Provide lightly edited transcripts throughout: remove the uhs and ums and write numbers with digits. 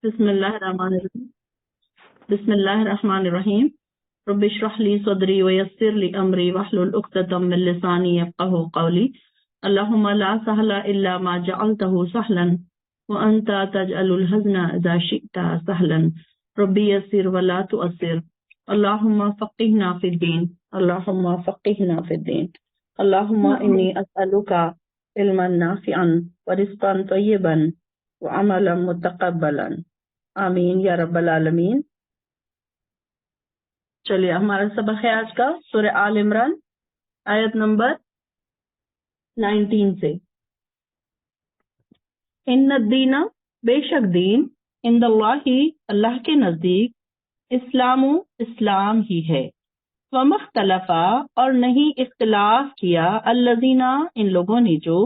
بسم اللہ الرحمن الرحیم بسم اللہ الرحمن الرحیم رب اشرح لی صدری ویسر لی امری واحلل عقدۃ من لسانی یفقهوا قولی اللهم لا سهل الا ما جعلته سهلا وانت تجعل الحزن اذا شئت سهلا ربی یسر ولا تؤثر اللهم فقهنا في الدین اللهم فقهنا في الدین اللهم انی اسألك علما نافعا ورزقا طیبا وعملا متقبلا آمین یا رب العالمین۔ چلیے ہمارا سبق ہے آج کا سورہ آل عمران آیت نمبر 19 سے۔ ان الدین، بے شک دین، عند اللہ، اللہ کے نزدیک، اسلام ہی ہے۔ وما اختلف، اور نہیں اختلاف کیا، الذین، ان لوگوں نے جو،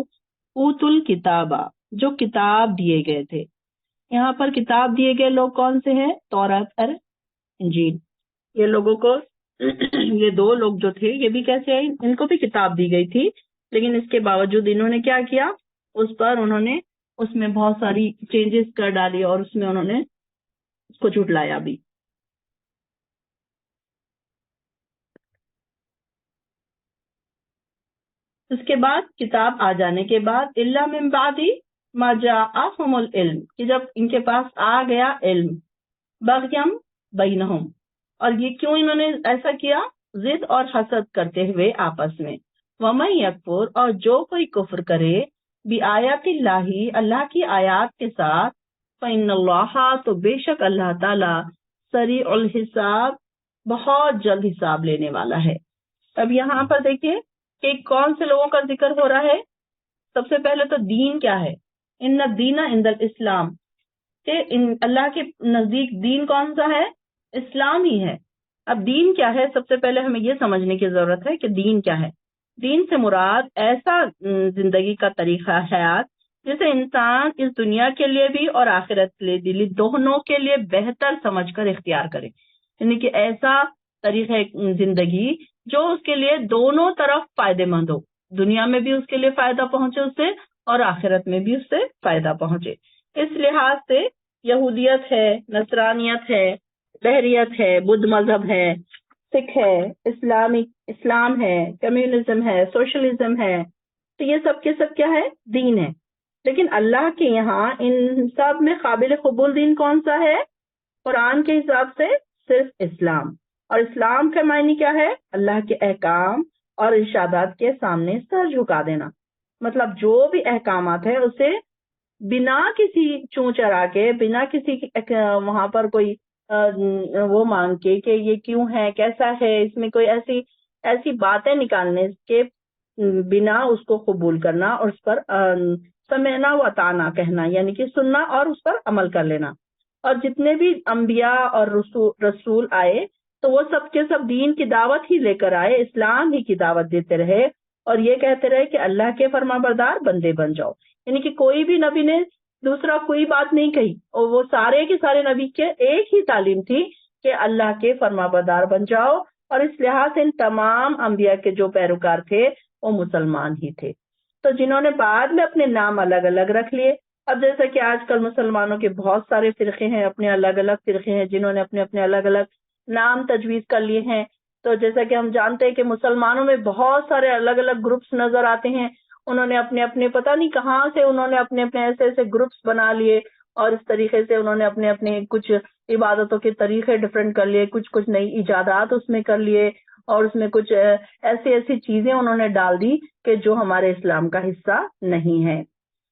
اوتوا الکتاب، جو کتاب دیے گئے تھے۔ یہاں پر کتاب دیے گئے لوگ کون سے ہیں؟ تورات اور انجیل۔ یہ لوگوں کو یہ دو لوگ جو تھے یہ بھی کیسے ہیں؟ ان کو بھی کتاب دی گئی تھی، لیکن اس کے باوجود انہوں نے کیا کیا؟ انہوں نے اس میں بہت ساری چینجز کر ڈالی اور اس میں انہوں نے اس کو جھٹلایا بھی۔ اس کے بعد کتاب آ جانے کے بعد الا من بعد ما جاءہم العلم، کہ جب ان کے پاس آ گیا علم، بغیم بینہم، اور یہ کیوں انہوں نے ایسا کیا؟ ضد اور حسد کرتے ہوئے آپس میں۔ ومن یکفر، اور جو کوئی کفر کرے، بآیات اللہ، اللہ کی آیات کے ساتھ، فإن اللہ، تو بے شک اللہ تعالی، سریع الحساب، بہت جلد حساب لینے والا ہے۔ اب یہاں پر دیکھیے کہ کون سے لوگوں کا ذکر ہو رہا ہے۔ سب سے پہلے تو دین کیا ہے؟ ان الدین عند الاسلام، کہ اللہ کے نزدیک دین کون سا ہے؟ اسلام ہی ہے۔ اب دین کیا ہے؟ سب سے پہلے ہمیں یہ سمجھنے کی ضرورت ہے کہ دین کیا ہے۔ دین سے مراد ایسا زندگی کا طریقہ حیات جسے انسان اس دنیا کے لیے بھی اور آخرت کے لیے دونوں کے لیے بہتر سمجھ کر اختیار کرے، یعنی کہ ایسا طریقہ زندگی جو اس کے لیے دونوں طرف فائدے مند ہو، دنیا میں بھی اس کے لیے فائدہ پہنچے اس سے، اور آخرت میں بھی اس سے فائدہ پہنچے۔ اس لحاظ سے یہودیت ہے، نصرانیت ہے، بحریت ہے، بدھ مذہب ہے، سکھ ہے، اسلام ہے، کمیونزم ہے، سوشلزم ہے، تو یہ سب کے سب کیا ہے؟ دین ہے۔ لیکن اللہ کے یہاں ان سب میں قابل قبول دین کون سا ہے؟ قرآن کے حساب سے صرف اسلام۔ اور اسلام کا معنی کیا ہے؟ اللہ کے احکام اور ارشادات کے سامنے سر جھکا دینا، مطلب جو بھی احکامات ہے اسے بنا کسی چون چرا کے، بنا کسی وہاں پر کوئی وہ مانگ کے کہ یہ کیوں ہے، کیسا ہے، اس میں کوئی ایسی باتیں نکالنے کے بنا اس کو قبول کرنا اور اس پر سمعنا و اطعنا کہنا، یعنی کہ سننا اور اس پر عمل کر لینا۔ اور جتنے بھی انبیاء اور رسول آئے تو وہ سب کے سب دین کی دعوت ہی لے کر آئے، اسلام ہی کی دعوت دیتے رہے، اور یہ کہتے رہے کہ اللہ کے فرما بردار بندے بن جاؤ، یعنی کہ کوئی بھی نبی نے دوسرا کوئی بات نہیں کہی، اور وہ سارے کے سارے نبی کے ایک ہی تعلیم تھی کہ اللہ کے فرما بردار بن جاؤ، اور اس لحاظ سے ان تمام انبیاء کے جو پیروکار تھے وہ مسلمان ہی تھے۔ تو جنہوں نے بعد میں اپنے نام الگ الگ رکھ لیے، اب جیسا کہ آج کل مسلمانوں کے بہت سارے فرقے ہیں، اپنے الگ الگ فرقے ہیں جنہوں نے اپنے اپنے الگ الگ نام تجویز کر لیے ہیں۔ تو جیسا کہ ہم جانتے ہیں کہ مسلمانوں میں بہت سارے الگ الگ گروپس نظر آتے ہیں، انہوں نے اپنے اپنے پتہ نہیں کہاں سے انہوں نے اپنے اپنے ایسے ایسے گروپس بنا لیے، اور اس طریقے سے انہوں نے اپنے اپنے کچھ عبادتوں کے طریقے ڈیفرنٹ کر لیے، کچھ نئی ایجادات اس میں کر لیے، اور اس میں کچھ ایسی چیزیں انہوں نے ڈال دی کہ جو ہمارے اسلام کا حصہ نہیں ہے۔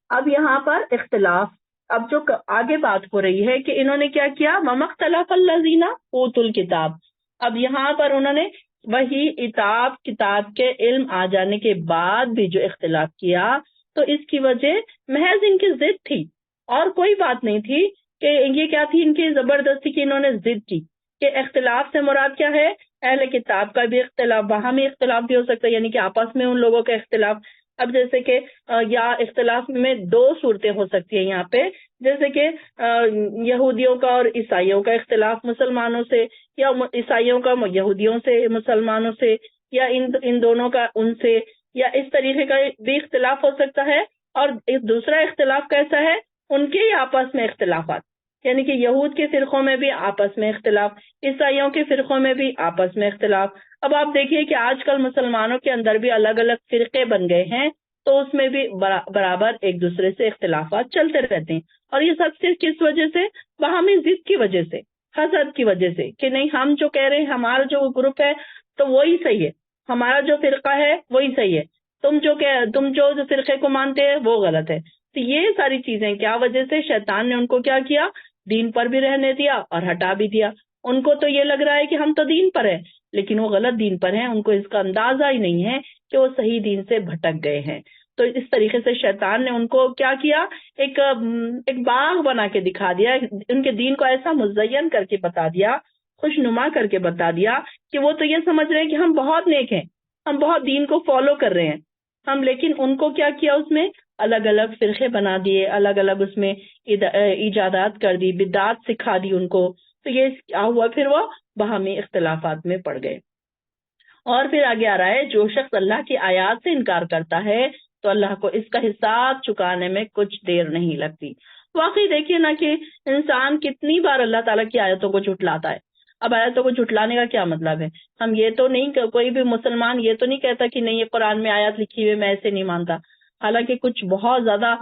اب یہاں پر اختلاف، اب جو آگے بات ہو رہی ہے کہ انہوں نے کیا کیا؟ وَمَا اخْتَلَفَ الَّذِينَ أُوتُوا الْكِتَابَ، اب یہاں پر انہوں نے وہی کتاب کے علم آ جانے کے بعد بھی جو اختلاف کیا، تو اس کی وجہ محض ان کی ضد تھی، اور کوئی بات نہیں تھی کہ یہ کیا تھی، ان کی زبردستی کی انہوں نے ضد کی۔ کہ اختلاف سے مراد کیا ہے؟ اہل کتاب کا بھی اختلاف، باہمی اختلاف بھی ہو سکتا ہے، یعنی کہ آپس میں ان لوگوں کا اختلاف۔ اب جیسے کہ یا اختلاف میں دو صورتیں ہو سکتی ہیں یہاں پہ، جیسے کہ یہودیوں کا اور عیسائیوں کا اختلاف مسلمانوں سے، یا عیسائیوں کا یہودیوں سے، مسلمانوں سے، یا ان دونوں کا ان سے، یا اس طریقے کا بھی اختلاف ہو سکتا ہے۔ اور ایک دوسرا اختلاف کیسا ہے؟ ان کے ہی آپس میں اختلافات، یعنی کہ یہود کے فرقوں میں بھی آپس میں اختلاف، عیسائیوں کے فرقوں میں بھی آپس میں اختلاف. اب آپ دیکھیے کہ آج کل مسلمانوں کے اندر بھی الگ الگ فرقے بن گئے ہیں، تو اس میں بھی برابر ایک دوسرے سے اختلافات چلتے رہتے ہیں. اور یہ سب صرف کس وجہ سے؟ باہمی ضد کی وجہ سے، حسد کی وجہ سے، کہ نہیں ہم جو کہہ رہے ہیں ہمارا جو گروپ ہے تو وہی صحیح ہے، ہمارا جو فرقہ ہے وہی صحیح ہے، تم جو فرقے کو مانتے ہیں وہ غلط ہے. تو یہ ساری چیزیں کیا وجہ سے شیطان نے ان کو کیا کیا؟ دین پر بھی رہنے دیا اور ہٹا بھی دیا. ان کو تو یہ لگ رہا ہے کہ ہم تو دین پر ہیں، لیکن وہ غلط دین پر ہیں. ان کو اس کا اندازہ ہی نہیں ہے کہ وہ صحیح دین سے بھٹک گئے ہیں. تو اس طریقے سے شیطان نے ان کو کیا کیا؟ ایک باغ بنا کے دکھا دیا، ان کے دین کو ایسا مزین کر کے بتا دیا، خوشنما کر کے بتا دیا کہ وہ تو یہ سمجھ رہے ہیں کہ ہم بہت نیک ہیں، ہم بہت دین کو فالو کر رہے ہیں ہم. لیکن ان کو کیا کیا؟ اس میں الگ الگ فرقے بنا دیے، الگ الگ اس میں ایجادات کر دی، بدعات سکھا دی ان کو. تو یہ کیا ہوا؟ پھر وہ باہمی اختلافات میں پڑ گئے. اور پھر آگے آ رہا ہے، جو شخص اللہ کی آیات سے انکار کرتا ہے تو اللہ کو اس کا حساب چکانے میں کچھ دیر نہیں لگتی. واقعی دیکھیے نا کہ انسان کتنی بار اللہ تعالیٰ کی آیتوں کو جھٹلاتا ہے. اب آیتوں کو جھٹلانے کا کیا مطلب ہے؟ ہم یہ تو نہیں، کوئی بھی مسلمان یہ تو نہیں کہتا کہ نہیں یہ قرآن میں آیات لکھی ہوئی میں ایسے نہیں مانتا. حالانکہ کچھ بہت زیادہ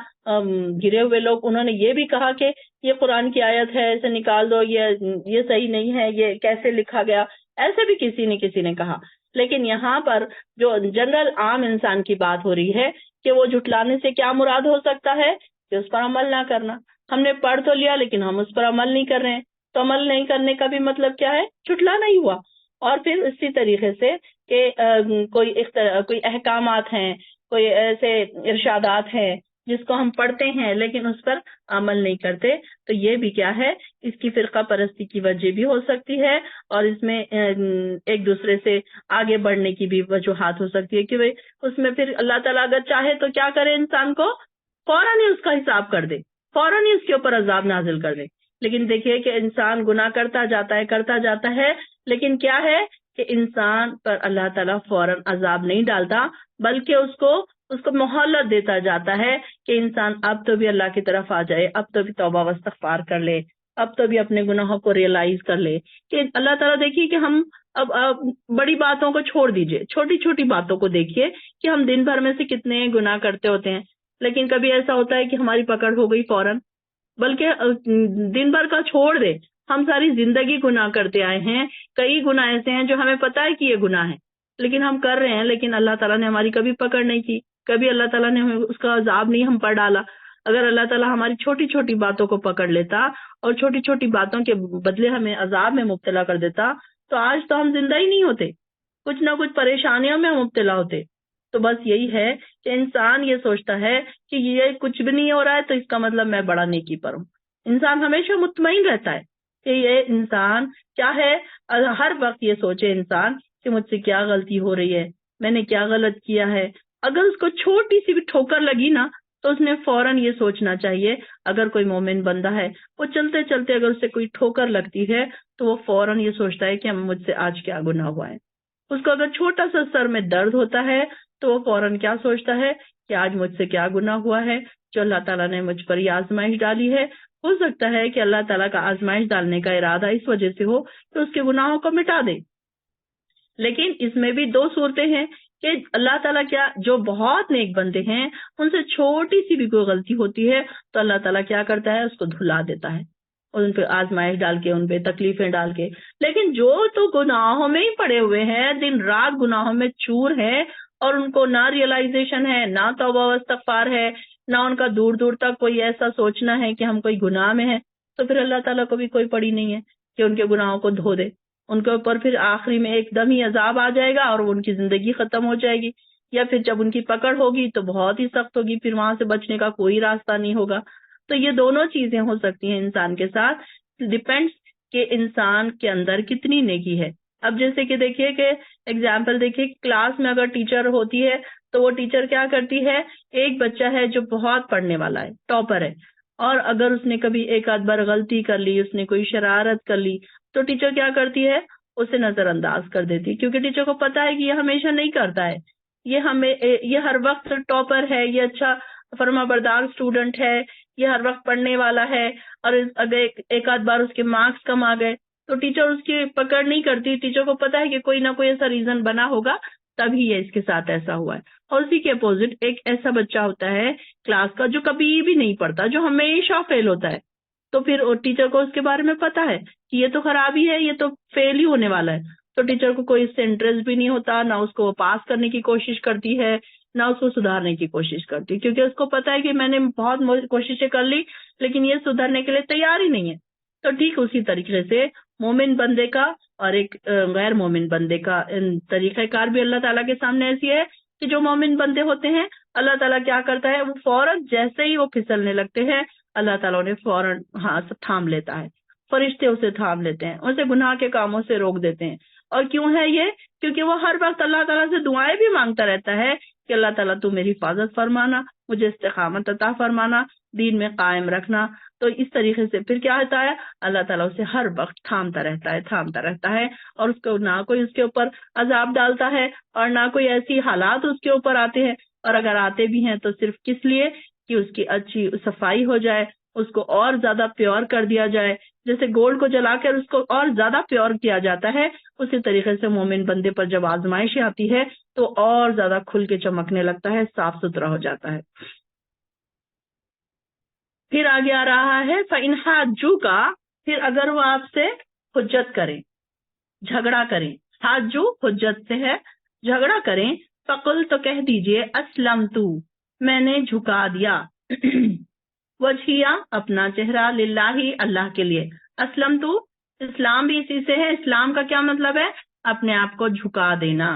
گرے ہوئے لوگ انہوں نے یہ بھی کہا کہ یہ قرآن کی آیت ہے، اسے نکال دو، یہ صحیح نہیں ہے، یہ کیسے لکھا گیا، ایسے بھی کسی نے کہا. لیکن یہاں پر جو جنرل عام انسان کی بات ہو رہی ہے کہ وہ جھٹلانے سے کیا مراد ہو سکتا ہے؟ کہ اس پر عمل نہ کرنا. ہم نے پڑھ تو لیا لیکن ہم اس پر عمل نہیں کر رہے ہیں، تو عمل نہیں کرنے کا بھی مطلب کیا ہے؟ جھٹلانا ہی ہوا. اور پھر اسی طریقے سے کہ کوئی احکامات ہیں، کوئی ایسے ارشادات ہیں جس کو ہم پڑھتے ہیں لیکن اس پر عمل نہیں کرتے، تو یہ بھی کیا ہے؟ اس کی فرقہ پرستی کی وجہ بھی ہو سکتی ہے، اور اس میں ایک دوسرے سے آگے بڑھنے کی بھی وجوہات ہو سکتی ہے کہ اس میں پھر اللہ تعالیٰ اگر چاہے تو کیا کرے؟ انسان کو فوراً ہی اس کا حساب کر دے، فوراً ہی اس کے اوپر عذاب نازل کر دے. لیکن دیکھیے کہ انسان گناہ کرتا جاتا ہے، لیکن کیا ہے کہ انسان پر اللہ تعالیٰ فوراً عذاب نہیں ڈالتا، بلکہ اس کو مہلت دیتا جاتا ہے کہ انسان اب تو بھی اللہ کی طرف آ جائے، اب تو بھی توبہ و استغفار کر لے، اب تو بھی اپنے گناہوں کو ریئلائز کر لے. کہ اللہ تعالیٰ دیکھیے کہ ہم اب بڑی باتوں کو چھوڑ دیجئے، چھوٹی چھوٹی باتوں کو دیکھیے کہ ہم دن بھر میں سے کتنے گناہ کرتے ہوتے ہیں، لیکن کبھی ایسا ہوتا ہے کہ ہماری پکڑ ہو گئی فوراً. بلکہ دن بھر کا چھوڑ دے، ہم ساری زندگی گناہ کرتے آئے ہیں. کئی گناہ ایسے ہیں جو ہمیں پتہ ہے کہ یہ گناہ ہے لیکن ہم کر رہے ہیں، لیکن اللہ تعالیٰ نے ہماری کبھی پکڑ نہیں کی، کبھی اللہ تعالیٰ نے اس کا عذاب نہیں ہم پر ڈالا. اگر اللہ تعالیٰ ہماری چھوٹی چھوٹی باتوں کو پکڑ لیتا اور چھوٹی چھوٹی باتوں کے بدلے ہمیں عذاب میں مبتلا کر دیتا تو آج تو ہم زندہ ہی نہیں ہوتے، کچھ نہ کچھ پریشانیوں میں مبتلا ہوتے. تو بس یہی ہے کہ انسان یہ سوچتا ہے کہ یہ کچھ بھی نہیں ہو رہا ہے تو اس کا مطلب میں بڑا نیکی پر ہوں. انسان ہمیشہ مطمئن رہتا ہے کہ یہ انسان کیا ہے، ہر وقت یہ سوچے انسان کہ مجھ سے کیا غلطی ہو رہی ہے، میں نے کیا غلط کیا ہے. اگر اس کو چھوٹی سی بھی ٹھوکر لگی نا تو اس نے فوراً یہ سوچنا چاہیے، اگر کوئی مومن بندہ ہے وہ چلتے چلتے اگر اسے کوئی ٹھوکر لگتی ہے تو وہ فوراً یہ سوچتا ہے کہ مجھ سے آج کیا گناہ ہوا ہے. اس کو اگر چھوٹا سا سر میں درد ہوتا ہے تو وہ فوراً کیا سوچتا ہے کہ آج مجھ سے کیا گناہ ہوا ہے جو اللہ تعالیٰ نے مجھ پر یہ آزمائش ڈالی ہے. ہو سکتا ہے کہ اللہ تعالیٰ کا آزمائش ڈالنے کا ارادہ اس وجہ سے ہو کہ اس کے گناہوں کو مٹا دے. لیکن اس میں بھی دو صورتیں ہیں کہ اللہ تعالیٰ کیا جو بہت نیک بندے ہیں ان سے چھوٹی سی بھی کوئی غلطی ہوتی ہے تو اللہ تعالیٰ کیا کرتا ہے؟ اس کو دھلا دیتا ہے، اور ان پہ آزمائش ڈال کے، ان پہ تکلیفیں ڈال کے. لیکن جو تو گناہوں میں ہی پڑے ہوئے ہیں، دن رات گناہوں میں چور ہے، اور ان کو نہ ریئلائزیشن ہے، نہ توبہ و استغفار ہے، نہ ان کا دور دور تک کوئی ایسا سوچنا ہے کہ ہم کوئی گناہ میں ہیں، تو پھر اللہ تعالیٰ کو بھی کوئی پڑی نہیں ہے کہ ان کے گناہوں کو دھو دے. ان کے اوپر پھر آخری میں ایک دم ہی عذاب آ جائے گا اور ان کی زندگی ختم ہو جائے گی، یا پھر جب ان کی پکڑ ہوگی تو بہت ہی سخت ہوگی، پھر وہاں سے بچنے کا کوئی راستہ نہیں ہوگا. تو یہ دونوں چیزیں ہو سکتی ہیں انسان کے ساتھ، ڈیپینڈس کہ انسان کے اندر کتنی نیکی ہے. اب جیسے کہ دیکھیے کہ ایگزامپل دیکھیے، کلاس میں اگر ٹیچر ہوتی ہے تو وہ ٹیچر کیا کرتی ہے؟ ایک بچہ ہے جو بہت پڑھنے والا ہے، ٹاپر ہے، اور اگر اس نے کبھی ایک آدھ بار غلطی کر لی، اس نے کوئی شرارت کر لی، تو ٹیچر کیا کرتی ہے؟ اسے نظر انداز کر دیتی، کیونکہ ٹیچر کو پتا ہے کہ یہ ہمیشہ نہیں کرتا ہے، یہ ہر وقت ٹاپر ہے، یہ اچھا فرما بردار اسٹوڈنٹ ہے، یہ ہر وقت پڑھنے والا ہے، اور اگر ایک آدھ بار اس کے مارکس کم آ گئے تو ٹیچر اس کی پکڑ نہیں کرتی، ٹیچر کو پتا ہے کہ کوئی نہ کوئی ایسا ریزن بنا ہوگا تبھی یہ اس کے ساتھ ایسا ہوا ہے۔ اور اسی کے اپوزٹ ایک ایسا بچہ ہوتا ہے کلاس کا جو کبھی بھی نہیں پڑھتا، جو ہمیشہ فیل ہوتا ہے، تو پھر ٹیچر کو اس کے بارے میں پتا ہے کہ یہ تو خرابی ہے، یہ تو فیل ہی ہونے والا ہے، تو ٹیچر کو کوئی اس سے انٹرسٹ بھی نہیں ہوتا، نہ اس کو پاس کرنے کی کوشش کرتی ہے، نہ اس کو سدھارنے کی کوشش کرتی، کیونکہ اس کو پتا ہے کہ میں نے بہت کوششیں کر لی لیکن یہ سدھرنے کے لیے تیار ہی نہیں ہے۔ تو ٹھیک اسی طریقے سے مومن بندے کا اور ایک غیر مومن بندے کا طریقہ کار بھی اللہ تعالیٰ کے سامنے ایسی ہے کہ جو مومن بندے ہوتے ہیں اللہ تعالیٰ کیا کرتا ہے، وہ فوراً جیسے ہی وہ پھسلنے لگتے ہیں اللہ تعالیٰ انہیں فوراً ہاتھ تھام لیتا ہے، فرشتے اسے تھام لیتے ہیں، اسے گناہ کے کاموں سے روک دیتے ہیں۔ اور کیوں ہے یہ؟ کیونکہ وہ ہر وقت اللہ تعالیٰ سے دعائیں بھی مانگتا رہتا ہے کہ اللہ تعالیٰ تو میری حفاظت فرمانا، مجھے استقامت عطا فرمانا، دین میں قائم رکھنا۔ تو اس طریقے سے پھر کیا ہوتا ہے، اللہ تعالیٰ اسے ہر وقت تھامتا رہتا ہے، اور اس کو نہ کوئی اس کے اوپر عذاب ڈالتا ہے اور نہ کوئی ایسی حالات اس کے اوپر آتے ہیں، اور اگر آتے بھی ہیں تو صرف کس لیے کہ اس کی اچھی صفائی ہو جائے، اس کو اور زیادہ پیور کر دیا جائے، جیسے گولڈ کو جلا کر اس کو اور زیادہ پیور کیا جاتا ہے، اسی طریقے سے مومن بندے پر جب آزمائش آتی ہے تو اور زیادہ کھل کے چمکنے لگتا ہے، صاف ستھرا ہو جاتا ہے۔ پھر آگے آ رہا ہے فَإِنْ حَاجُّوكَ، پھر اگر وہ آپ سے حجت کریں، جھگڑا کریں، حاجو حجت سے ہے، جھگڑا کریں، فقل تو کہہ دیجئے اسلمت، میں نے جھکا دیا، وجہیا اپنا چہرہ، للہ اللہ کے لیے، اسلمت اسلام بھی اسی سے ہے، اسلام کا کیا مطلب ہے؟ اپنے آپ کو جھکا دینا۔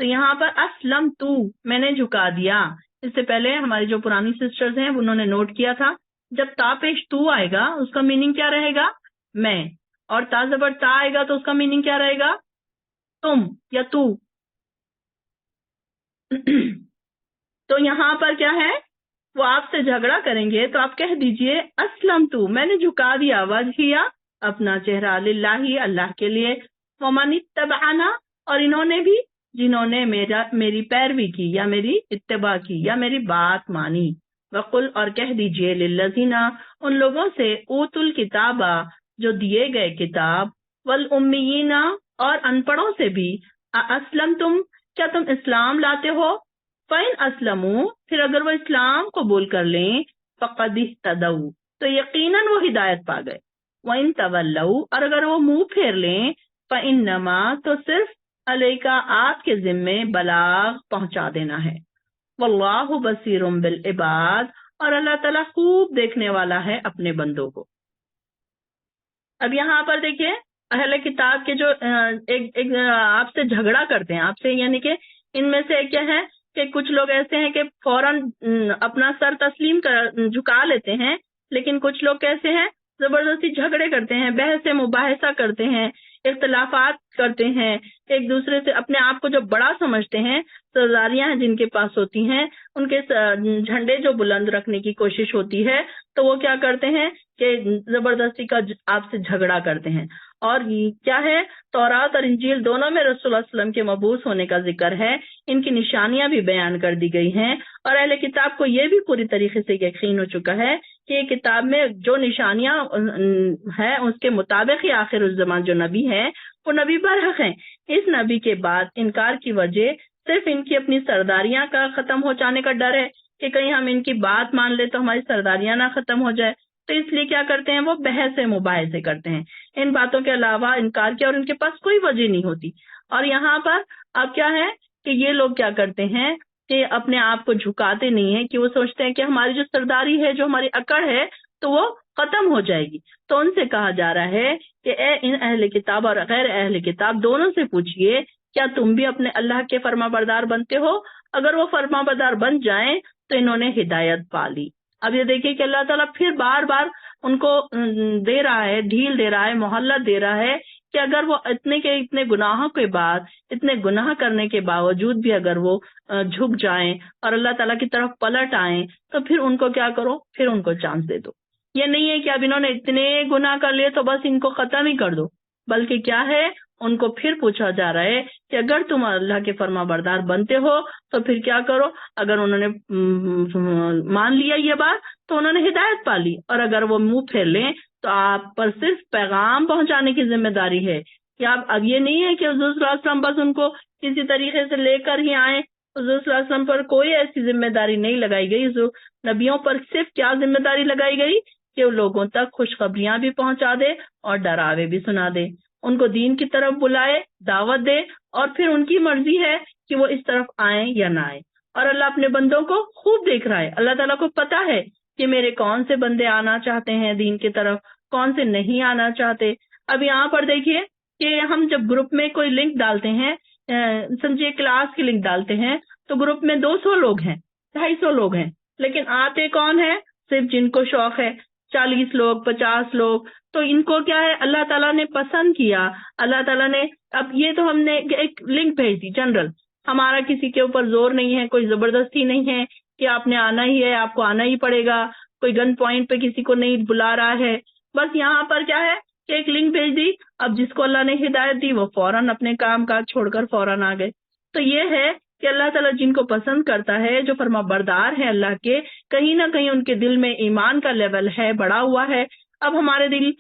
تو یہاں پر اسلمت میں نے جھکا دیا، اس سے پہلے ہماری جو پرانی سسٹرز ہیں انہوں نے نوٹ کیا تھا جب تا پیش تو آئے گا اس کا میننگ کیا رہے گا؟ میں، اور تا زبر تا آئے گا تو اس کا میننگ کیا رہے گا؟ تم یا تو۔ تو یہاں پر کیا ہے، وہ آپ سے جھگڑا کریں گے تو آپ کہہ دیجئے اسلمت میں نے جھکا دیا، وجہیا اپنا چہرہ، للہ اللہ کے لیے، ومن اتبعنا اور انہوں نے بھی جنہوں نے میری پیروی کی یا میری اتباع کی یا میری بات مانی، وقل اور کہہ دیجئے للذین ان لوگوں سے اوت الکتاب جو دیے گئے کتاب، والامیین اور ان پڑھوں سے بھی، اسلمتم کیا تم اسلام لاتے ہو؟ فَإِنْ أَسْلَمُوا پھر اگر وہ اسلام قبول کر لیں، فَقَدِ اهْتَدَوْا تو یقیناً وہ ہدایت پا گئے، وَإِنْ تَوَلَّوْا اور اگر وہ منہ پھیر لیں، فَإِنَّمَا تو صرف علیکا آپ کے ذمے بلاغ پہنچا دینا ہے، واللہ بصیر بالعباد اور اللہ تعالیٰ خوب دیکھنے والا ہے اپنے بندوں کو۔ اب یہاں پر دیکھیے اہل کتاب کے جو ایک آپ سے جھگڑا کرتے ہیں، آپ سے یعنی کہ ان میں سے کیا ہے کہ کچھ لوگ ایسے ہیں کہ فوراً اپنا سر تسلیم جھکا لیتے ہیں، لیکن کچھ لوگ کیسے ہیں زبردستی جھگڑے کرتے ہیں، بحث مباحثہ کرتے ہیں، اختلافات کرتے ہیں، ایک دوسرے سے اپنے آپ کو جو بڑا سمجھتے ہیں، سرداریاں جن کے پاس ہوتی ہیں ان کے جھنڈے جو بلند رکھنے کی کوشش ہوتی ہے تو وہ کیا کرتے ہیں کہ زبردستی کا آپ سے جھگڑا کرتے ہیں۔ اور کیا ہے، تورات اور انجیل دونوں میں رسول اللہ علیہ وسلم کے مبعوث ہونے کا ذکر ہے، ان کی نشانیاں بھی بیان کر دی گئی ہیں، اور اہل کتاب کو یہ بھی پوری طریقے سے یقین ہو چکا ہے کہ یہ کتاب میں جو نشانیاں ہیں اس کے مطابق ہی آخر الزمان جو نبی ہے وہ نبی برحق ہیں۔ اس نبی کے بعد انکار کی وجہ صرف ان کی اپنی سرداریاں کا ختم ہو جانے کا ڈر ہے کہ کہیں ہم ان کی بات مان لیں تو ہماری سرداریاں نہ ختم ہو جائے، تو اس لیے کیا کرتے ہیں، وہ بحث مباحثے کرتے ہیں، ان باتوں کے علاوہ انکار کیا، اور ان کے پاس کوئی وجہ نہیں ہوتی۔ اور یہاں پر اب کیا ہے کہ یہ لوگ کیا کرتے ہیں کہ اپنے آپ کو جھکاتے نہیں ہیں، کہ وہ سوچتے ہیں کہ ہماری جو سرداری ہے، جو ہماری اکڑ ہے تو وہ ختم ہو جائے گی۔ تو ان سے کہا جا رہا ہے کہ اے ان اہل کتاب اور غیر اہل کتاب دونوں سے پوچھئے کیا تم بھی اپنے اللہ کے فرما بردار بنتے ہو؟ اگر وہ فرما بردار بن جائیں تو انہوں نے ہدایت پا لی۔ اب یہ دیکھیے کہ اللہ تعالیٰ پھر بار بار ان کو دے رہا ہے، ڈھیل دے رہا ہے، مہلت دے رہا ہے کہ اگر وہ اتنے گناہوں کے بعد، اتنے گناہ کرنے کے باوجود بھی اگر وہ جھک جائیں اور اللہ تعالیٰ کی طرف پلٹ آئیں تو پھر ان کو کیا کرو، پھر ان کو چانس دے دو۔ یہ نہیں ہے کہ اب انہوں نے اتنے گناہ کر لیے تو بس ان کو ختم ہی کر دو، بلکہ کیا ہے ان کو پھر پوچھا جا رہا ہے کہ اگر تم اللہ کے فرما بردار بنتے ہو تو پھر کیا کرو. اگر انہوں نے مان لیا یہ بات تو انہوں نے ہدایت پا لی, اور اگر وہ منہ پھیر لیں تو آپ پر صرف پیغام پہنچانے کی ذمہ داری ہے. کہ اب یہ نہیں ہے کہ حضور صلی اللہ علیہ وسلم بس ان کو کسی طریقے سے لے کر ہی آئیں. حضور صلی اللہ علیہ وسلم پر کوئی ایسی ذمہ داری نہیں لگائی گئی. نبیوں پر صرف کیا ذمہ داری لگائی گئی کہ وہ لوگوں تک خوشخبریاں بھی پہنچا دے اور ڈراوے بھی سنا دے, ان کو دین کی طرف بلائے, دعوت دے, اور پھر ان کی مرضی ہے کہ وہ اس طرف آئیں یا نہ آئیں. اور اللہ اپنے بندوں کو خوب دیکھ رہا ہے. اللہ تعالیٰ کو پتا ہے کہ میرے کون سے بندے آنا چاہتے ہیں دین کی طرف, کون سے نہیں آنا چاہتے. اب یہاں پر دیکھیے کہ ہم جب گروپ میں کوئی لنک ڈالتے ہیں, سمجھے کلاس کی لنک ڈالتے ہیں, تو گروپ میں 200 لوگ ہیں, 250 لوگ ہیں, لیکن آتے کون ہیں؟ صرف جن کو شوق ہے, 40 لوگ, 50 لوگ. تو ان کو کیا ہے, اللہ تعالیٰ نے پسند کیا. اللہ تعالیٰ نے, اب یہ تو ہم نے ایک لنک بھیج دی جنرل, ہمارا کسی کے اوپر زور نہیں ہے, کوئی زبردستی نہیں ہے کہ آپ نے آنا ہی ہے, آپ کو آنا ہی پڑے گا, کوئی گن پوائنٹ پہ کسی کو نہیں بلا رہا ہے. بس یہاں پر کیا ہے کہ ایک لنک بھیج دی, اب جس کو اللہ نے ہدایت دی وہ فوراً اپنے کام کاج چھوڑ کر فوراً آ گئے. تو یہ ہے کہ اللہ تعالیٰ جن کو پسند کرتا ہے, جو فرما بردار ہیں اللہ کے, کہیں نہ کہیں ان کے دل میں ایمان کا لیول ہے, بڑا ہوا ہے. اب ہمارے دل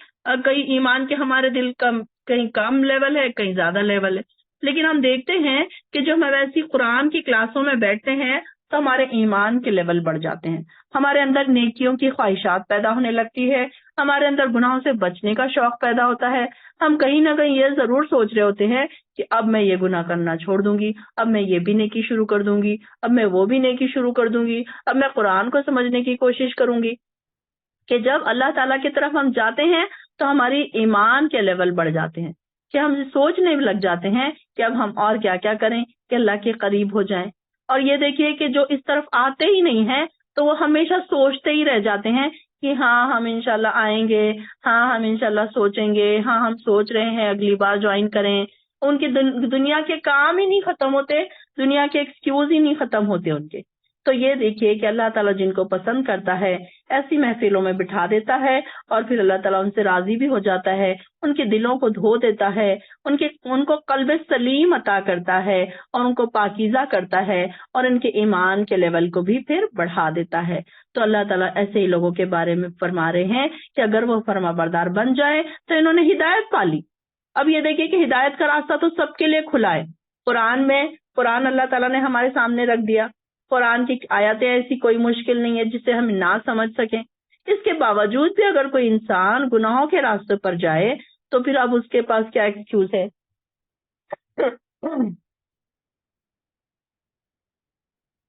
کئی ایمان کے ہمارے دل کہیں کم لیول ہے, کہیں زیادہ لیول ہے. لیکن ہم دیکھتے ہیں کہ جو ہم ویسی قرآن کی کلاسوں میں بیٹھتے ہیں تو ہمارے ایمان کے لیول بڑھ جاتے ہیں, ہمارے اندر نیکیوں کی خواہشات پیدا ہونے لگتی ہے, ہمارے اندر گناہوں سے بچنے کا شوق پیدا ہوتا ہے. ہم کہیں نہ کہیں یہ ضرور سوچ رہے ہوتے ہیں کہ اب میں یہ گناہ کرنا چھوڑ دوں گی, اب میں یہ بھی نیکی شروع کر دوں گی, اب میں وہ بھی نیکی شروع کر دوں گی, اب میں قرآن کو سمجھنے کی کوشش کروں گی. کہ جب اللہ تعالیٰ کی طرف ہم جاتے ہیں تو ہماری ایمان کے لیول بڑھ جاتے ہیں, کہ ہم سوچنے لگ جاتے ہیں کہ اب ہم اور کیا کیا کریں کہ اللہ کے قریب ہو جائیں. اور یہ دیکھیے کہ جو اس طرف آتے ہی نہیں ہیں تو وہ ہمیشہ سوچتے ہی رہ جاتے ہیں کہ ہاں ہم انشاءاللہ آئیں گے, ہاں ہم انشاءاللہ سوچیں گے, ہاں ہم سوچ رہے ہیں اگلی بار جوائن کریں. ان کی دنیا کے کام ہی نہیں ختم ہوتے, دنیا کے ایکسکیوز ہی نہیں ختم ہوتے ان کے. تو یہ دیکھیے کہ اللہ تعالیٰ جن کو پسند کرتا ہے ایسی محفلوں میں بٹھا دیتا ہے, اور پھر اللہ تعالیٰ ان سے راضی بھی ہو جاتا ہے, ان کے دلوں کو دھو دیتا ہے, ان کو قلب سلیم عطا کرتا ہے, اور ان کو پاکیزہ کرتا ہے, اور ان کے ایمان کے لیول کو بھی پھر بڑھا دیتا ہے. تو اللہ تعالیٰ ایسے ہی لوگوں کے بارے میں فرما رہے ہیں کہ اگر وہ فرما بردار بن جائے تو انہوں نے ہدایت پا لی. اب یہ دیکھیے کہ ہدایت کا راستہ تو سب کے لیے کھلا ہے. قرآن اللہ تعالیٰ نے ہمارے سامنے رکھ دیا. قرآن کی آیاتیں ایسی کوئی مشکل نہیں ہے جسے ہم نہ سمجھ سکیں. اس کے باوجود بھی اگر کوئی انسان گناہوں کے راستے پر جائے تو پھر اب اس کے پاس کیا ایکسکیوز ہے؟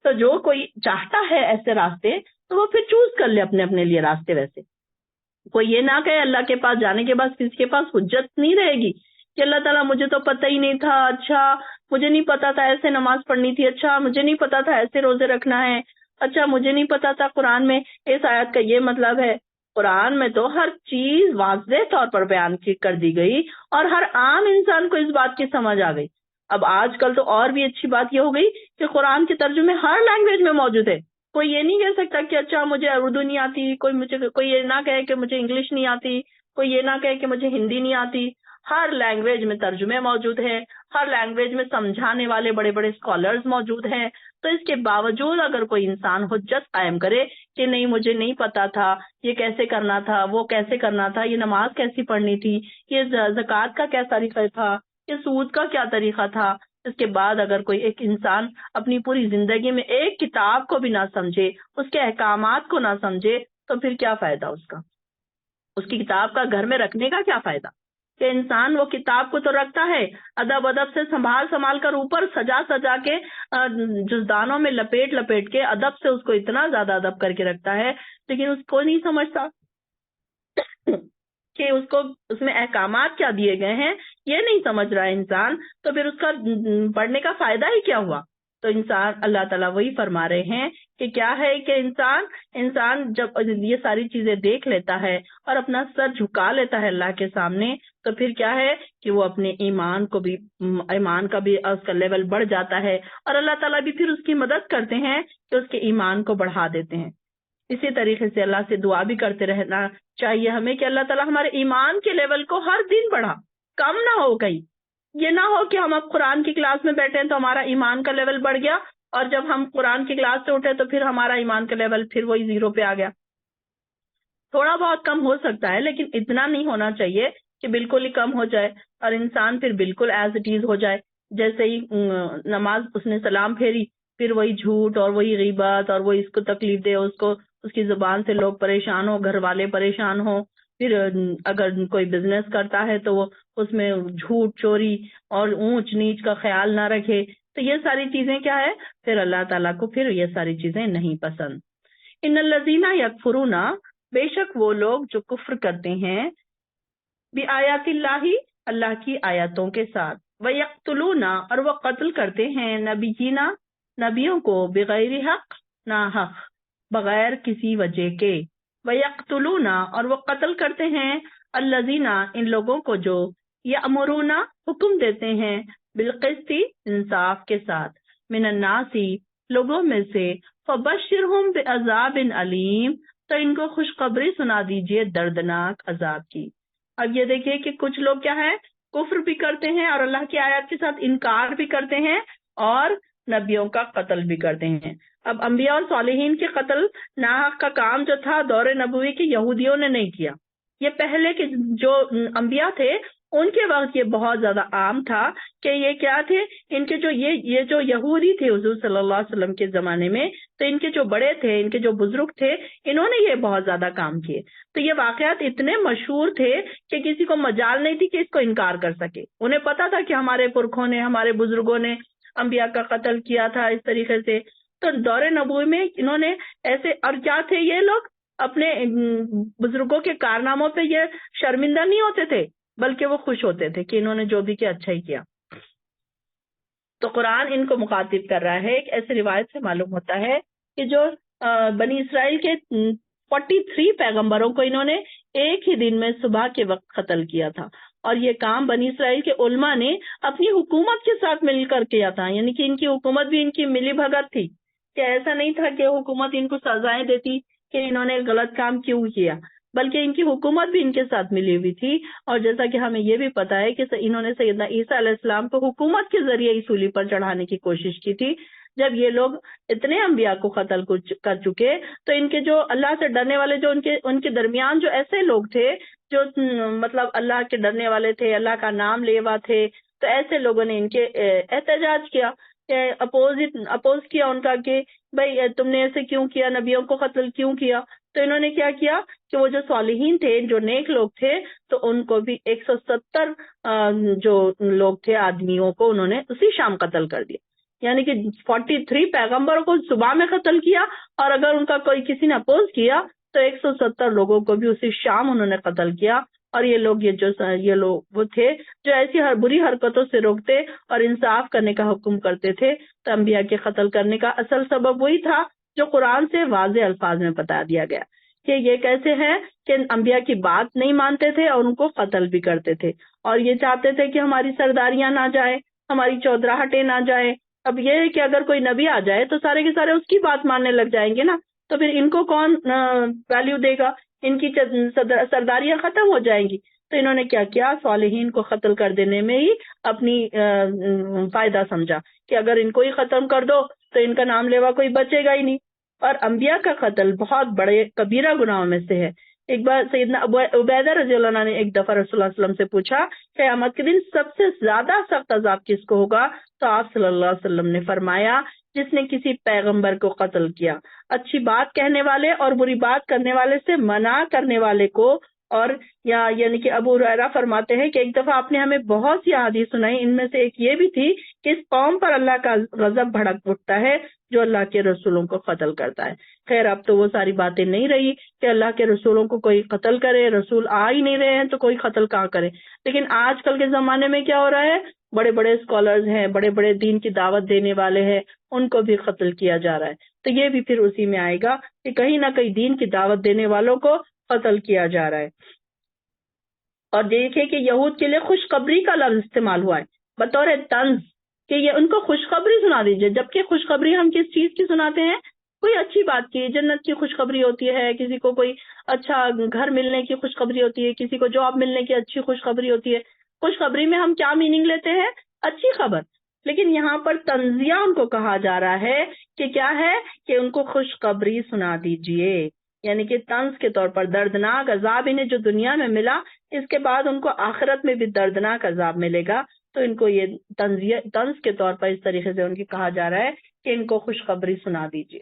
تو جو کوئی چاہتا ہے ایسے راستے تو وہ پھر چوز کر لے اپنے لیے راستے. ویسے کوئی یہ نہ کہے اللہ کے پاس جانے کے بعد کسی کے پاس حجت نہیں رہے گی کہ اللہ تعالیٰ مجھے تو پتہ ہی نہیں تھا, اچھا مجھے نہیں پتا تھا ایسے نماز پڑھنی تھی, اچھا مجھے نہیں پتا تھا ایسے روزے رکھنا ہے, اچھا مجھے نہیں پتا تھا قرآن میں اس آیت کا یہ مطلب ہے. قرآن میں تو ہر چیز واضح طور پر بیان کر دی گئی, اور ہر عام انسان کو اس بات کی سمجھ آ گئی. اب آج کل تو اور بھی اچھی بات یہ ہو گئی کہ قرآن کے ترجمے ہر لینگویج میں موجود ہے. کوئی یہ نہیں کہہ سکتا کہ اچھا مجھے اردو نہیں آتی, کوئی یہ نہ کہے کہ مجھے انگلش نہیں آتی, کوئی یہ نہ کہے کہ مجھے ہندی نہیں آتی. ہر لینگویج میں ترجمے موجود ہیں, ہر لینگویج میں سمجھانے والے بڑے بڑے اسکالرز موجود ہیں. تو اس کے باوجود اگر کوئی انسان حجت قائم کرے کہ نہیں مجھے نہیں پتا تھا, یہ کیسے کرنا تھا, وہ کیسے کرنا تھا, یہ نماز کیسی پڑھنی تھی, یہ زکوٰۃ کا کیا طریقہ تھا, یہ سود کا کیا طریقہ تھا, اس کے بعد اگر کوئی ایک انسان اپنی پوری زندگی میں ایک کتاب کو بھی نہ سمجھے, اس کے احکامات کو نہ سمجھے, تو پھر کیا فائدہ اس کا؟ اس کی کتاب کا گھر میں رکھنے کا کیا فائدہ؟ کہ انسان وہ کتاب کو تو رکھتا ہے, ادب سے سنبھال کر اوپر سجا کے جزدانوں میں لپیٹ کے ادب سے اس کو اتنا زیادہ ادب کر کے رکھتا ہے, لیکن اس کو نہیں سمجھتا کہ اس میں احکامات کیا دیے گئے ہیں, یہ نہیں سمجھ رہا ہے انسان, تو پھر اس کا پڑھنے کا فائدہ ہی کیا ہوا؟ تو انسان, اللہ تعالیٰ وہی فرما رہے ہیں کہ کیا ہے کہ انسان جب یہ ساری چیزیں دیکھ لیتا ہے اور اپنا سر جھکا لیتا ہے اللہ کے سامنے, تو پھر کیا ہے کہ وہ اپنے ایمان کا بھی اس کا لیول بڑھ جاتا ہے, اور اللہ تعالیٰ بھی پھر اس کی مدد کرتے ہیں کہ اس کے ایمان کو بڑھا دیتے ہیں. اسی طریقے سے اللہ سے دعا بھی کرتے رہنا چاہیے ہمیں کہ اللہ تعالیٰ ہمارے ایمان کے لیول کو ہر دن بڑھا, کم نہ ہو گئی. یہ نہ ہو کہ ہم اب قرآن کی کلاس میں بیٹھے ہیں تو ہمارا ایمان کا لیول بڑھ گیا، اور جب ہم قرآن کی کلاس سے اٹھے تو پھر ہمارا ایمان کا لیول پھر وہی 0 پہ آ گیا۔ تھوڑا بہت کم ہو سکتا ہے، لیکن اتنا نہیں ہونا چاہیے کہ بالکل ہی کم ہو جائے اور انسان پھر بالکل ایز اٹ از ہو جائے۔ جیسے ہی نماز اس نے سلام پھیری، پھر وہی جھوٹ اور وہی غیبت اور وہی اس کو تکلیف دے، اس کی زبان سے لوگ پریشان ہو، گھر والے پریشان ہو، پھر اگر کوئی بزنس کرتا ہے تو وہ اس میں جھوٹ چوری اور اونچ نیچ کا خیال نہ رکھے، تو یہ ساری چیزیں کیا ہے، پھر اللہ تعالیٰ کو پھر یہ ساری چیزیں نہیں پسند۔ ان الذین یکفرون، بے شک وہ لوگ جو کفر کرتے ہیں، بآیات اللہ، اللہ کی آیاتوں کے ساتھ، ویقتلون، اور وہ قتل کرتے ہیں، نبینا، نبیوں کو، بغیر حق، ناحق، بغیر کسی وجہ کے، ویقتلون، اور وہ قتل کرتے ہیں، الذین، ان لوگوں کو جو، یأمرون، حکم دیتے ہیں، بالقسط، انصاف کے ساتھ، من الناس، لوگوں میں سے، فبشرہم بعذاب علیم، تو ان کو خوشخبری سنا دیجئے دردناک عذاب کی۔ اب یہ دیکھیے کہ کچھ لوگ کیا ہے، کفر بھی کرتے ہیں اور اللہ کی آیات کے ساتھ انکار بھی کرتے ہیں اور نبیوں کا قتل بھی کرتے ہیں۔ اب انبیاء اور صالحین کے قتل ناحق کا کام جو تھا دور نبوی کے یہودیوں نے نہیں کیا، یہ پہلے کے جو انبیاء تھے ان کے وقت یہ بہت زیادہ عام تھا کہ یہ کیا تھے، ان کے جو یہ جو یہودی تھے حضور صلی اللہ علیہ وسلم کے زمانے میں، تو ان کے جو بڑے تھے، ان کے جو بزرگ تھے، انہوں نے یہ بہت زیادہ کام کیے۔ تو یہ واقعات اتنے مشہور تھے کہ کسی کو مجال نہیں تھی کہ اس کو انکار کر سکے۔ انہیں پتا تھا کہ ہمارے پرکھوں نے، ہمارے بزرگوں نے انبیاء کا قتل کیا تھا اس طریقے سے۔ تو دور نبوی میں انہوں نے ایسے، اور کیا تھے یہ لوگ، اپنے بزرگوں کے کارناموں پہ یہ شرمندہ نہیں ہوتے تھے، بلکہ وہ خوش ہوتے تھے کہ انہوں نے جو بھی کیا اچھا ہی کیا۔ تو قرآن ان کو مخاطب کر رہا ہے۔ ایک ایسی روایت سے معلوم ہوتا ہے کہ جو بنی اسرائیل کے 43 پیغمبروں کو انہوں نے ایک ہی دن میں صبح کے وقت قتل کیا تھا، اور یہ کام بنی اسرائیل کے علماء نے اپنی حکومت کے ساتھ مل کر کیا تھا، یعنی کہ ان کی حکومت بھی ان کی ملی بھگت تھی، کہ ایسا نہیں تھا کہ حکومت ان کو سزائیں دیتی کہ انہوں نے غلط کام کیوں کیا، بلکہ ان کی حکومت بھی ان کے ساتھ ملی ہوئی تھی۔ اور جیسا کہ ہمیں یہ بھی پتا ہے کہ انہوں نے سیدنا عیسیٰ علیہ السلام کو حکومت کے ذریعے ہی سولی پر چڑھانے کی کوشش کی تھی۔ جب یہ لوگ اتنے انبیاء کو قتل کر چکے تو ان کے جو اللہ سے ڈرنے والے، جو ان کے درمیان جو ایسے لوگ تھے جو مطلب اللہ کے ڈرنے والے تھے، اللہ کا نام لیوا تھے، تو ایسے لوگوں نے ان کے احتجاج کیا، اپوز کیا ان کا کہ بھئی تم نے ایسے کیوں کیا، نبیوں کو قتل کیوں کیا۔ تو انہوں نے کیا کیا کہ وہ جو صالحین تھے، جو نیک لوگ تھے، تو ان کو بھی 170 جو لوگ تھے آدمیوں کو انہوں نے اسی شام قتل کر دیا، یعنی کہ 43 پیغمبروں کو صبح میں قتل کیا، اور اگر ان کا کوئی کسی نے اپوز کیا تو 170 لوگوں کو بھی اسی شام انہوں نے قتل کیا۔ اور یہ لوگ وہ تھے جو ایسی بری حرکتوں سے روکتے اور انصاف کرنے کا حکم کرتے تھے۔ تو انبیاء کے قتل کرنے کا اصل سبب وہی تھا جو قرآن سے واضح الفاظ میں بتا دیا گیا کہ یہ کیسے ہے کہ انبیاء کی بات نہیں مانتے تھے اور ان کو قتل بھی کرتے تھے، اور یہ چاہتے تھے کہ ہماری سرداریاں نہ جائیں، ہماری چودراہٹیں نہ جائیں۔ اب یہ ہے کہ اگر کوئی نبی آ جائے تو سارے کے سارے اس کی بات ماننے لگ جائیں گے نا، تو پھر ان کو کون ویلیو دے گا، ان کی سرداریاں ختم ہو جائیں گی۔ تو انہوں نے کیا کیا، صالحین کو قتل کر دینے میں ہی اپنی فائدہ سمجھا کہ اگر ان کو ہی ختم کر دو تو ان کا نام لیوا کوئی بچے گا ہی نہیں۔ اور انبیاء کا قتل بہت بڑے کبیرہ گناہوں میں سے ہے۔ ایک بار سیدنا عبیدہ رضی اللہ عنہ نے ایک دفعہ رسول اللہ علیہ وسلم سے پوچھا قیامت کے دن سب سے زیادہ سخت عذاب کس کو ہوگا، تو آپ صلی اللہ علیہ وسلم نے فرمایا جس نے کسی پیغمبر کو قتل کیا، اچھی بات کہنے والے اور بری بات کرنے والے سے منع کرنے والے کو۔ اور یعنی کہ ابو ہریرہ فرماتے ہیں کہ ایک دفعہ آپ نے ہمیں بہت سی احادیث سنائی، ان میں سے ایک یہ بھی تھی کہ اس قوم پر اللہ کا غضب بھڑک اٹھتا ہے جو اللہ کے رسولوں کو قتل کرتا ہے۔ خیر اب تو وہ ساری باتیں نہیں رہی کہ اللہ کے رسولوں کو کوئی قتل کرے، رسول آ ہی نہیں رہے ہیں تو کوئی قتل کہاں کرے۔ لیکن آج کل کے زمانے میں کیا ہو رہا ہے، بڑے بڑے اسکالرز ہیں، بڑے بڑے دین کی دعوت دینے والے ہیں، ان کو بھی قتل کیا جا رہا ہے۔ تو یہ بھی پھر اسی میں آئے گا کہ کہیں نہ کہیں دین کی دعوت دینے والوں کو قتل کیا جا رہا ہے۔ اور دیکھیں کہ یہود کے لیے خوشخبری کا لفظ استعمال ہوا ہے بطور طنز، کہ یہ ان کو خوشخبری سنا دیجئے، جبکہ خوشخبری ہم کس چیز کی سناتے ہیں، کوئی اچھی بات کی، جنت کی خوشخبری ہوتی ہے، کسی کو کوئی اچھا گھر ملنے کی خوشخبری ہوتی ہے، کسی کو جاب ملنے کی اچھی خوشخبری ہوتی ہے۔ خوشخبری میں ہم کیا میننگ لیتے ہیں؟ اچھی خبر. لیکن یہاں پر تنزیہ ان کو کہا جا رہا ہے کہ کیا ہے کہ ان کو خوشخبری سنا دیجئے، یعنی کہ طنز کے طور پر دردناک عذاب انہیں جو دنیا میں ملا، اس کے بعد ان کو آخرت میں بھی دردناک عذاب ملے گا. تو ان کو یہ طنز کے طور پر اس طریقے سے ان کی کہا جا رہا ہے کہ ان کو خوشخبری سنا دیجئے.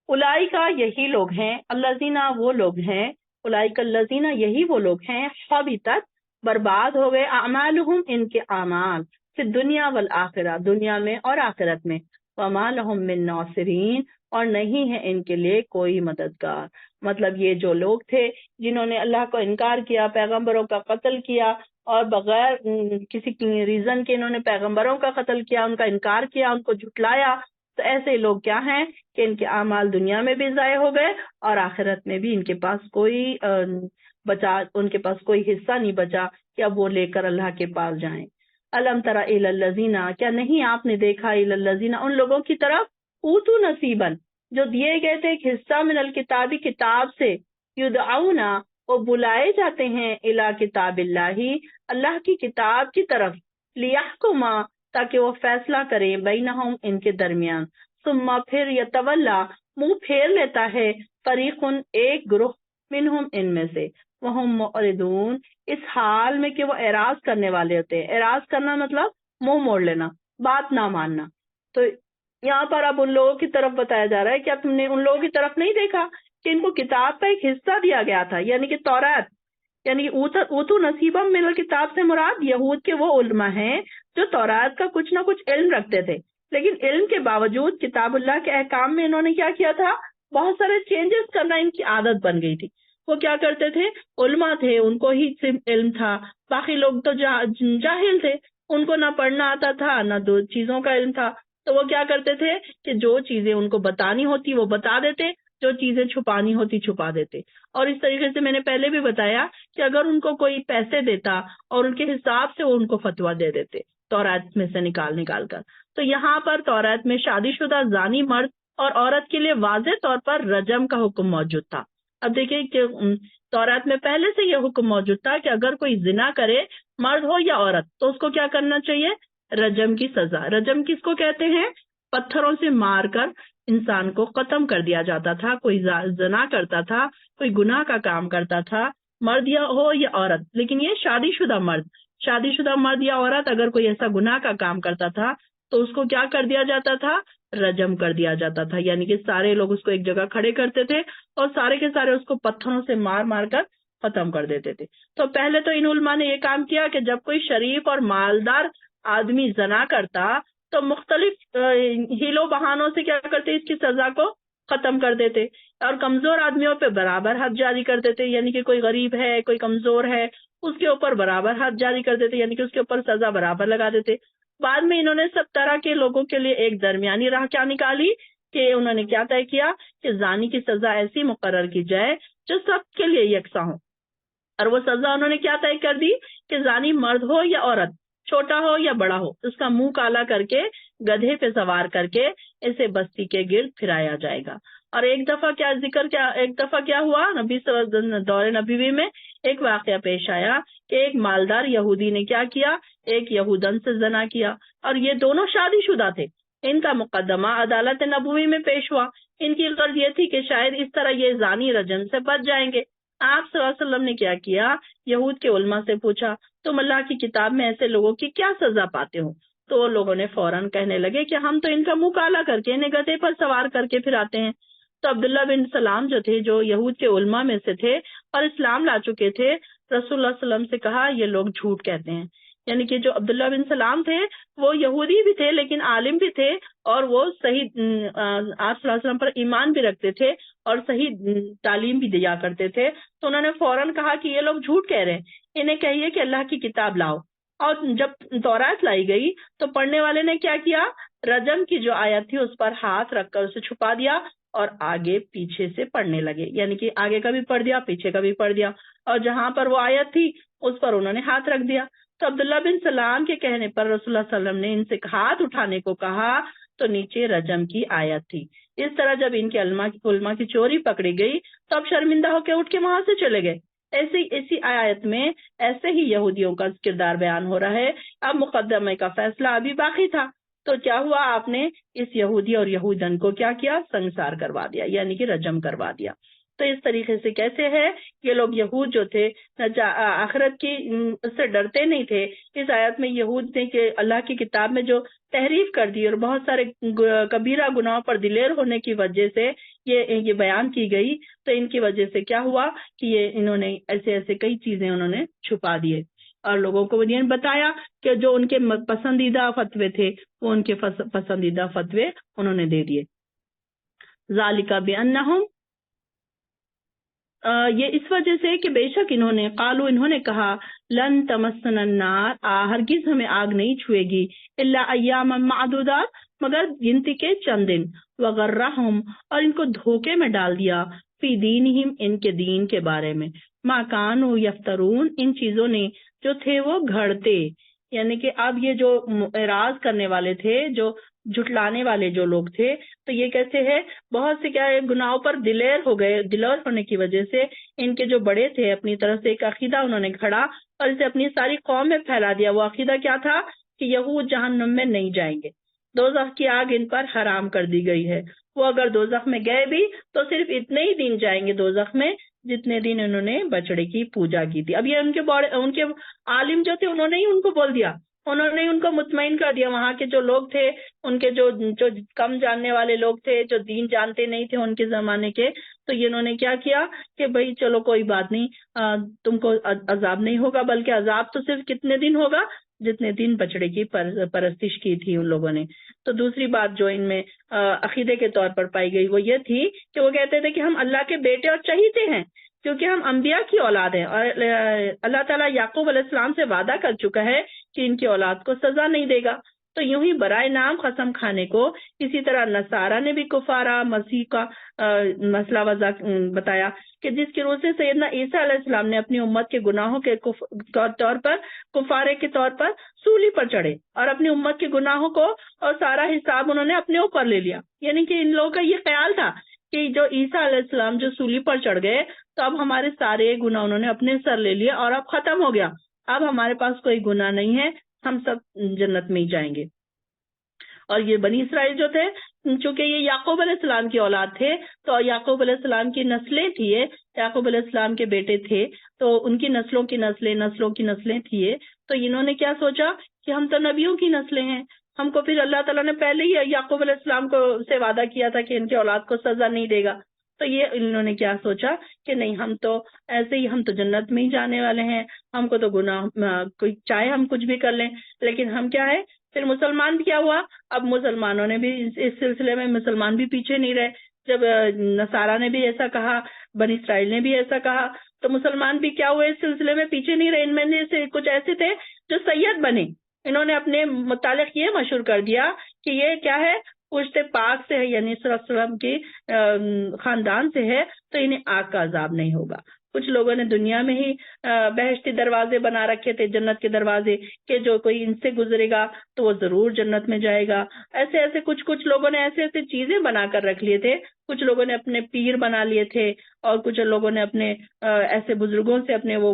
اولئک یہی لوگ ہیں، الذین وہ لوگ ہیں، اولئک الذین یہی وہ لوگ ہیں، حبطت برباد ہو گئے، اعمالہم ان کے اعمال، فی الدنیا والآخرہ دنیا میں اور آخرت میں، وما لہم من ناصرین اور نہیں ہے ان کے لیے کوئی مددگار. مطلب یہ جو لوگ تھے جنہوں نے اللہ کو انکار کیا، پیغمبروں کا قتل کیا، اور بغیر کسی ریزن کے انہوں نے پیغمبروں کا قتل کیا، ان کا انکار کیا، ان کو جھٹلایا، تو ایسے لوگ کیا ہیں کہ ان کے اعمال دنیا میں بھی ضائع ہو گئے اور آخرت میں بھی ان کے پاس کوئی ان کے پاس کوئی حصہ نہیں بچا کہ اب وہ لے کر اللہ کے پاس جائیں. الم تر الی الذین، کیا نہیں آپ نے دیکھا، الی الذین ان لوگوں کی طرف، اوتو نصیبا جو دیے گئے تھے ایک حصہ، من الکتابی کتاب سے، یدعون وہ بلائے جاتے ہیں، الی کتاب اللہ کی کتاب کی طرف، لیحکم تاکہ وہ فیصلہ کرے، بینہم ان کے درمیان، ثم پھر یتولا منہ پھیر لیتا ہے، فریق ایک گروہ، منہم ان میں سے، وہم معرضون اس حال میں کہ وہ اعراض کرنے والے ہوتے ہیں. اعراض کرنا مطلب منہ موڑ لینا، بات نہ ماننا. تو یہاں پر اب ان لوگوں کی طرف بتایا جا رہا ہے کہ تم نے ان لوگوں کی طرف نہیں دیکھا کہ ان کو کتاب کا ایک حصہ دیا گیا تھا، یعنی کہ تورات، یعنی اوتو نصیبہ من الکتاب سے مراد یہود کے وہ علماء ہیں جو تورات کا کچھ نہ کچھ علم رکھتے تھے، لیکن علم کے باوجود کتاب اللہ کے احکام میں انہوں نے کیا کیا تھا، بہت سارے چینجز کرنا ان کی عادت بن گئی تھی. وہ کیا کرتے تھے، علماء تھے ان کو ہی صرف علم تھا، باقی لوگ تو جاہل تھے، ان کو نہ پڑھنا آتا تھا نہ دو چیزوں کا علم تھا. تو وہ کیا کرتے تھے کہ جو چیزیں ان کو بتانی ہوتی وہ بتا دیتے، جو چیزیں چھپانی ہوتی چھپا دیتے. اور اس طریقے سے میں نے پہلے بھی بتایا کہ اگر ان کو کوئی پیسے دیتا اور ان کے حساب سے وہ ان کو فتویٰ دے دیتے تورات میں سے نکال کر. تو یہاں پر تورات میں شادی شدہ زانی مرد اور عورت کے لیے واضح طور پر رجم کا حکم موجود تھا. اب دیکھیں کہ تورات میں پہلے سے یہ حکم موجود تھا کہ اگر کوئی زنا کرے، مرد ہو یا عورت، تو اس کو کیا کرنا چاہیے، رجم کی سزا. رجم کس کو کہتے ہیں، پتھروں سے مار کر انسان کو ختم کر دیا جاتا تھا. کوئی زنا کرتا تھا، کوئی گناہ کا کام کرتا تھا، مرد یا ہو یا عورت، لیکن یہ شادی شدہ مرد یا عورت اگر کوئی ایسا گناہ کا کام کرتا تھا تو اس کو کیا کر دیا جاتا تھا، رجم کر دیا جاتا تھا. یعنی کہ سارے لوگ اس کو ایک جگہ کھڑے کرتے تھے اور سارے کے سارے اس کو پتھروں سے مار کر ختم کر دیتے تھے. تو پہلے تو ان علماء نے یہ کام کیا کہ جب کوئی شریف اور مالدار آدمی زنا کرتا تو مختلف ہیلوں بہانوں سے کیا کرتے، اس کی سزا کو ختم کر دیتے، اور کمزور آدمیوں پہ برابر حد جاری کر دیتے. یعنی کہ کوئی غریب ہے، کوئی کمزور ہے، اس کے اوپر برابر حد جاری کر دیتے، یعنی کہ اس کے اوپر سزا برابر لگا دیتے. بعد میں انہوں نے سب طرح کے لوگوں کے لیے ایک درمیانی راہ کیا نکالی کہ انہوں نے کیا طے کیا کہ زانی کی سزا ایسی مقرر کی جائے جو سب کے لیے یکساں ہو. اور وہ سزا انہوں نے کیا طے کر دی کہ زانی مرد ہو یا عورت، چھوٹا ہو یا بڑا ہو، اس کا منہ کالا کر کے گدھے پہ سوار کر کے اسے بستی کے گرد پھرایا جائے گا. اور ایک دفعہ کیا ہوا، نبی دور نبوی میں ایک واقعہ پیش آیا کہ ایک مالدار یہودی نے کیا کیا، ایک یہودن سے زنا کیا، اور یہ دونوں شادی شدہ تھے. ان کا مقدمہ عدالت نبوی میں پیش ہوا. ان کی غرض یہ تھی کہ شاید اس طرح یہ زانی رجم سے بچ جائیں گے. آپ صلی اللہ علیہ وسلم نے کیا کیا، یہود کے علماء سے پوچھا تم اللہ کی کتاب میں ایسے لوگوں کی کیا سزا پاتے ہو؟ تو وہ لوگوں نے فوراً کہنے لگے کہ ہم تو ان کا منہ کالا کر کے انہیں گدھے پر سوار کر کے پھراتے ہیں. تو عبداللہ بن سلام جو تھے، جو یہود کے علماء میں سے تھے اور اسلام لا چکے تھے، رسول اللہ صلی اللہ علیہ وسلم سے کہا یہ لوگ جھوٹ کہتے ہیں. یعنی کہ جو عبداللہ بن سلام تھے وہ یہودی بھی تھے لیکن عالم بھی تھے، اور وہ صحیح آپ صلی اللہ علیہ وسلم پر ایمان بھی رکھتے تھے اور صحیح تعلیم بھی دیا کرتے تھے. تو انہوں نے فوراً کہا کہ یہ لوگ جھوٹ کہہ رہے ہیں، انہیں کہیے کہ اللہ کی کتاب لاؤ. اور جب تورات لائی گئی تو پڑھنے والے نے کیا کیا، رجم کی جو آیت تھی اس پر ہاتھ رکھ کر اسے چھپا دیا اور آگے پیچھے سے پڑھنے لگے. یعنی کہ آگے کا بھی پڑھ دیا، پیچھے کا بھی پڑھ دیا، اور جہاں پر وہ آیت تھی اس پر انہوں نے ہاتھ رکھ دیا. تو عبداللہ بن سلام کے کہنے پر رسول اللہ صلی اللہ علیہ وسلم نے ان سے ہاتھ اٹھانے کو کہا تو نیچے رجم کی آیت تھی. اس طرح جب ان کے علماء کی چوری پکڑی گئی تو اب شرمندہ ہو کے اٹھ کے وہاں سے چلے گئے. اسی آیت میں ایسے ہی یہودیوں کا کردار بیان ہو رہا ہے. اب مقدمے کا فیصلہ ابھی باقی تھا، تو کیا ہوا، آپ نے اس یہودی اور یہودن کو کیا کیا، سنسار کروا دیا، یعنی کہ رجم کروا دیا. تو اس طریقے سے کیسے ہے، یہ لوگ یہود جو تھے آخرت کی سے ڈرتے نہیں تھے. اس آیت میں یہود نے کہ اللہ کی کتاب میں جو تحریف کر دی اور بہت سارے کبیرہ گناہوں پر دلیر ہونے کی وجہ سے یہ بیان کی گئی، تو ان کی وجہ سے کیا ہوا کہ انہوں نے ایسے کئی چیزیں انہوں نے چھپا دیے اور لوگوں کو یہ بتایا کہ جو ان کے پسندیدہ فتوے تھے وہ ان کے پسندیدہ فتوے انہوں نے دے دیے. ذالک بانہم، یہ اس وجہ سے کہ بے شک انہوں نے کہا لن تمسنا النار، ہرگز ہمیں آگ نہیں چھوئے گی، الا ایاما معدودات، مگر گنتی کے چند دن، وغرہم، اور ان کو دھوکے میں ڈال دیا، فی دینہم، ان کے دین کے بارے میں، ما کانوا یفترون، ان چیزوں نے جو تھے وہ گھڑتے. یعنی کہ اب یہ جو اعراض کرنے والے تھے، جو جھٹلانے والے جو لوگ تھے، تو یہ کیسے ہے، بہت سے کیا ہے گناہوں پر دلیر ہو گئے، دلیر ہونے کی وجہ سے ان کے جو بڑے تھے اپنی طرف سے ایک عقیدہ انہوں نے گھڑا اور اسے اپنی ساری قوم میں پھیلا دیا. وہ عقیدہ کیا تھا کہ یہود جہنم میں نہیں جائیں گے، دوزخ کی آگ ان پر حرام کر دی گئی ہے، وہ اگر دوزخ میں گئے بھی تو صرف اتنے ہی دن جائیں گے دوزخ میں جتنے دن انہوں نے بچڑے کی پوجا کی تھی. اب یہ ان کے عالم جو تھے انہوں نے ہی ان کو بول دیا، انہوں نے ان کو مطمئن کر دیا. وہاں کے جو لوگ تھے، ان کے جو کم جاننے والے لوگ تھے، جو دین جانتے نہیں تھے ان کے زمانے کے، تو انہوں نے کیا کیا کہ بھائی چلو کوئی بات نہیں، تم کو عذاب نہیں ہوگا، بلکہ عذاب تو صرف کتنے دن ہوگا جتنے دن بچڑے کی پرستش کی تھی ان لوگوں نے. تو دوسری بات جو ان میں عقیدے کے طور پر پائی گئی وہ یہ تھی کہ وہ کہتے تھے کہ ہم اللہ کے بیٹے اور چہیتے ہیں، کیونکہ ہم انبیاء کی اولاد ہیں، اور اللہ تعالیٰ یعقوب علیہ السلام سے وعدہ کر چکا ہے کہ ان کی اولاد کو سزا نہیں دے گا. تو یوں ہی برائے نام قسم کھانے کو، اسی طرح نصارہ نے بھی کفارہ مسیح کا مسئلہ وضع بتایا کہ جس کی روح سے سیدنا عیسیٰ علیہ السلام نے اپنی امت کے گناہوں کے طور پر، کفارے کے طور پر سولی پر چڑھے اور اپنی امت کے گناہوں کو اور سارا حساب انہوں نے اپنے اوپر لے لیا. یعنی کہ ان لوگوں کا یہ خیال تھا کہ جو عیسیٰ علیہ السلام جو سولی پر چڑھ گئے تو اب ہمارے سارے گناہ انہوں نے اپنے سر لے لیے اور اب ختم ہو گیا، اب ہمارے پاس کوئی گناہ نہیں ہے، ہم سب جنت میں ہی جائیں گے. اور یہ بنی اسرائیل جو تھے، چونکہ یہ یعقوب علیہ السلام کی اولاد تھے، تو یعقوب علیہ السلام کی نسلیں تھی، یعقوب علیہ السلام کے بیٹے تھے، تو ان کی نسلوں کی نسلیں تھی. تو انہوں نے کیا سوچا کہ ہم تو نبیوں کی نسلیں ہیں، ہم کو پھر اللہ تعالیٰ نے پہلے ہی یعقوب علیہ السلام کو سے وعدہ کیا تھا کہ ان کی اولاد کو سزا نہیں دے گا. تو یہ انہوں نے کیا سوچا کہ نہیں، ہم تو ایسے ہی، ہم تو جنت میں ہی جانے والے ہیں، ہم کو تو گناہ کوئی چاہے ہم کچھ بھی کر لیں، لیکن ہم کیا ہے. پھر مسلمان بھی کیا ہوا، اب مسلمانوں نے بھی اس سلسلے میں مسلمان بھی پیچھے نہیں رہے. جب نصارہ نے بھی ایسا کہا، بنی اسرائیل نے بھی ایسا کہا، تو مسلمان بھی کیا ہوئے اس سلسلے میں پیچھے نہیں رہے. ان میں سے کچھ ایسے تھے جو سید بنے، انہوں نے اپنے متعلق یہ مشہور کر دیا کہ یہ کیا ہے، پشت پاک سے ہے، یعنی صلی اللہ علیہ وسلم کی خاندان سے ہے، تو انہیں آگ کا عذاب نہیں ہوگا. کچھ لوگوں نے دنیا میں ہی بہشتی دروازے بنا رکھے تھے، جنت کے دروازے، کہ جو کوئی ان سے گزرے گا تو وہ ضرور جنت میں جائے گا. ایسے کچھ لوگوں نے ایسے چیزیں بنا کر رکھ لیے تھے. کچھ لوگوں نے اپنے پیر بنا لیے تھے، اور کچھ لوگوں نے اپنے ایسے بزرگوں سے اپنے وہ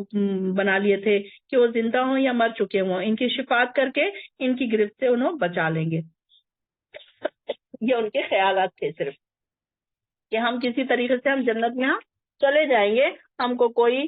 بنا لیے تھے کہ وہ زندہ ہوں یا مر چکے ہوں، ان کی شفاعت کر کے ان کی گرفت سے انہوں بچا لیں گے. یہ ان کے خیالات تھے صرف، کہ ہم کسی طریقے سے ہم جنت میں چلے جائیں گے، ہم کو کوئی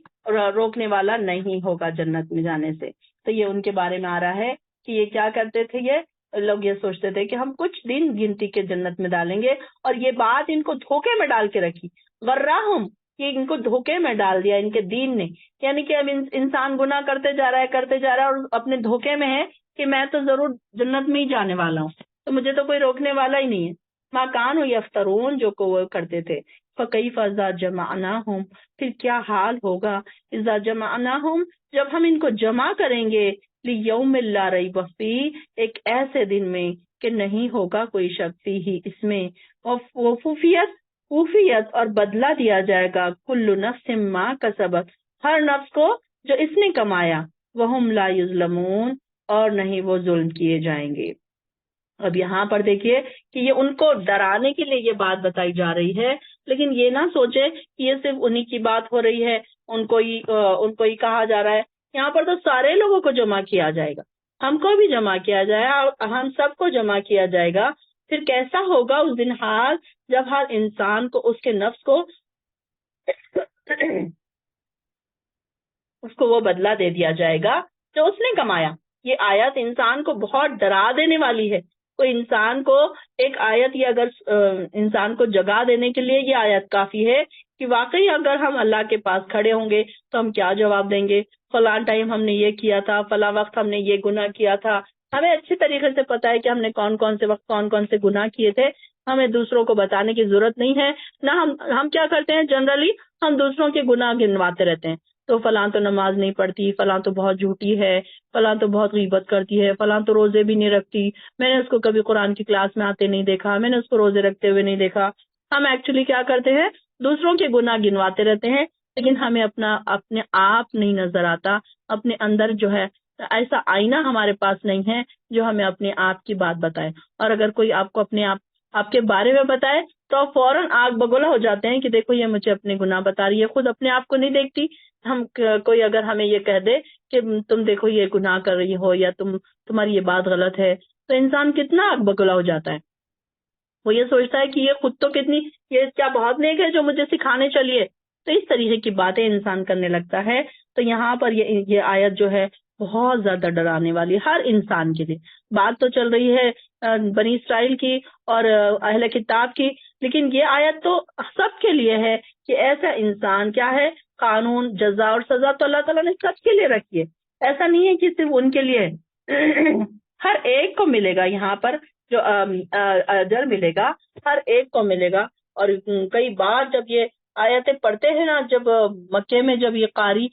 روکنے والا نہیں ہوگا جنت میں جانے سے. تو یہ ان کے بارے میں آ رہا ہے کہ یہ کیا کرتے تھے، یہ لوگ یہ سوچتے تھے کہ ہم کچھ دن گنتی کے جنت میں ڈالیں گے، اور یہ بات ان کو دھوکے میں ڈال کے رکھی. غراہم، یہ ان کو دھوکے میں ڈال دیا ان کے دین نے. یعنی کہ اب انسان گناہ کرتے جا رہا ہے اور اپنے دھوکے میں ہے کہ میں تو ضرور جنت میں ہی جانے والا ہوں، تو مجھے تو کوئی روکنے والا ہی نہیں ہے. ما کانوا یفترون، جو کو وہ کرتے تھے. فکیف اذا جمعناہم، پھر کیا حال ہوگا، اذا جمعناہم، جب ہم ان کو جمع کریں گے، لیوم لا ریب فیہ، ایک ایسے دن میں کہ نہیں ہوگا کوئی شک فیہ، اس میں، وفیت اور بدلہ دیا جائے گا، کل نفس ما کسبت، ہر نفس کو جو اس نے کمایا، وہم لا یظلمون، اور نہیں وہ ظلم کیے جائیں گے. اب یہاں پر دیکھیے کہ یہ ان کو ڈرانے کے لیے یہ بات بتائی جا رہی ہے، لیکن یہ نہ سوچے کہ یہ صرف انہی کی بات ہو رہی ہے، ان کو ہی کہا جا رہا ہے۔ یہاں پر تو سارے لوگوں کو جمع کیا جائے گا، ہم کو بھی جمع کیا جائے گا اور ہم سب کو جمع کیا جائے گا۔ پھر کیسا ہوگا اس دن حال جب ہر انسان کو اس کے نفس کو اس کو وہ بدلہ دے دیا جائے گا جو اس نے کمایا۔ یہ آیت انسان کو بہت ڈرا دینے والی ہے۔ کوئی انسان کو ایک آیت یا اگر انسان کو جگا دینے کے لیے یہ آیت کافی ہے کہ واقعی اگر ہم اللہ کے پاس کھڑے ہوں گے تو ہم کیا جواب دیں گے، فلاں ٹائم ہم نے یہ کیا تھا، فلاں وقت ہم نے یہ گناہ کیا تھا۔ ہمیں اچھی طریقے سے پتا ہے کہ ہم نے کون کون سے وقت کون کون سے گناہ کیے تھے، ہمیں دوسروں کو بتانے کی ضرورت نہیں ہے۔ نہ ہم کیا کرتے ہیں، جنرلی ہم دوسروں کے گناہ گنواتے رہتے ہیں، تو فلاں تو نماز نہیں پڑھتی، فلاں تو بہت جھوٹی ہے، فلاں تو بہت غیبت کرتی ہے، فلاں تو روزے بھی نہیں رکھتی، میں نے اس کو کبھی قرآن کی کلاس میں آتے نہیں دیکھا، میں نے اس کو روزے رکھتے ہوئے نہیں دیکھا۔ ہم ایکچولی کیا کرتے ہیں، دوسروں کے گناہ گنواتے رہتے ہیں، لیکن ہمیں اپنے آپ نہیں نظر آتا، اپنے اندر جو ہے ایسا آئینہ ہمارے پاس نہیں ہے جو ہمیں اپنے آپ کی بات بتائے۔ اور اگر کوئی آپ کو آپ کے بارے میں بتائے تو آپ فوراً آگ بگولا ہو جاتے ہیں کہ دیکھو یہ مجھے اپنے گناہ بتا رہی ہے، خود اپنے آپ کو نہیں دیکھتی۔ کوئی اگر ہمیں یہ کہہ دے کہ تم دیکھو یہ گناہ کر رہی ہو یا تمہاری یہ بات غلط ہے، تو انسان کتنا آگ بگولا ہو جاتا ہے۔ وہ یہ سوچتا ہے کہ یہ خود تو یہ کیا بہت نیک ہے جو مجھے سکھانے چلیے، تو اس طریقے کی باتیں انسان کرنے لگتا ہے۔ تو یہاں پر یہ آیت جو ہے بہت زیادہ ڈرانے والی ہر انسان کے لیے۔ بات تو چل رہی ہے بنی اسرائیل کی اور اہل کتاب کی، لیکن یہ آیت تو سب کے لیے ہے کہ ایسا انسان کیا ہے، قانون، جزا اور سزا تو اللہ تعالیٰ نے سب کے لیے رکھی ہے، ایسا نہیں ہے کہ صرف ان کے لیے ہر ایک کو ملے گا یہاں پر جو اجر ملے گا، ہر ایک کو ملے گا۔ اور کئی بار جب یہ آیتیں پڑھتے ہیں نا، جب مکے میں جب یہ قاری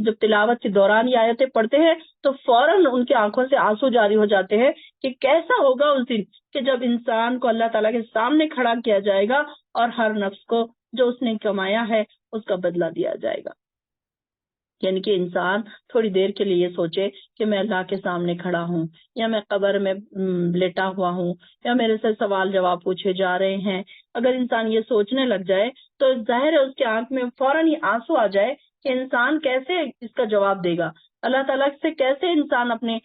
جب تلاوت کے دوران یہ آیتیں پڑھتے ہیں تو فوراً ان کی آنکھوں سے آنسو جاری ہو جاتے ہیں کہ کیسا ہوگا اس دن کہ جب انسان کو اللہ تعالیٰ کے سامنے کھڑا کیا جائے گا اور ہر نفس کو جو اس نے کمایا ہے اس کا بدلہ دیا جائے گا۔ یعنی کہ انسان تھوڑی دیر کے لیے یہ سوچے کہ میں اللہ کے سامنے کھڑا ہوں، یا میں قبر میں لیٹا ہوا ہوں، یا میرے سے سوال جواب پوچھے جا رہے ہیں۔ اگر انسان یہ سوچنے لگ جائے تو ظاہر ہے اس کے آنکھ میں فوراً ہی آنسو آ جائے کہ انسان کیسے اس کا جواب دے گا، اللہ تعالیٰ سے کیسے انسان اپنے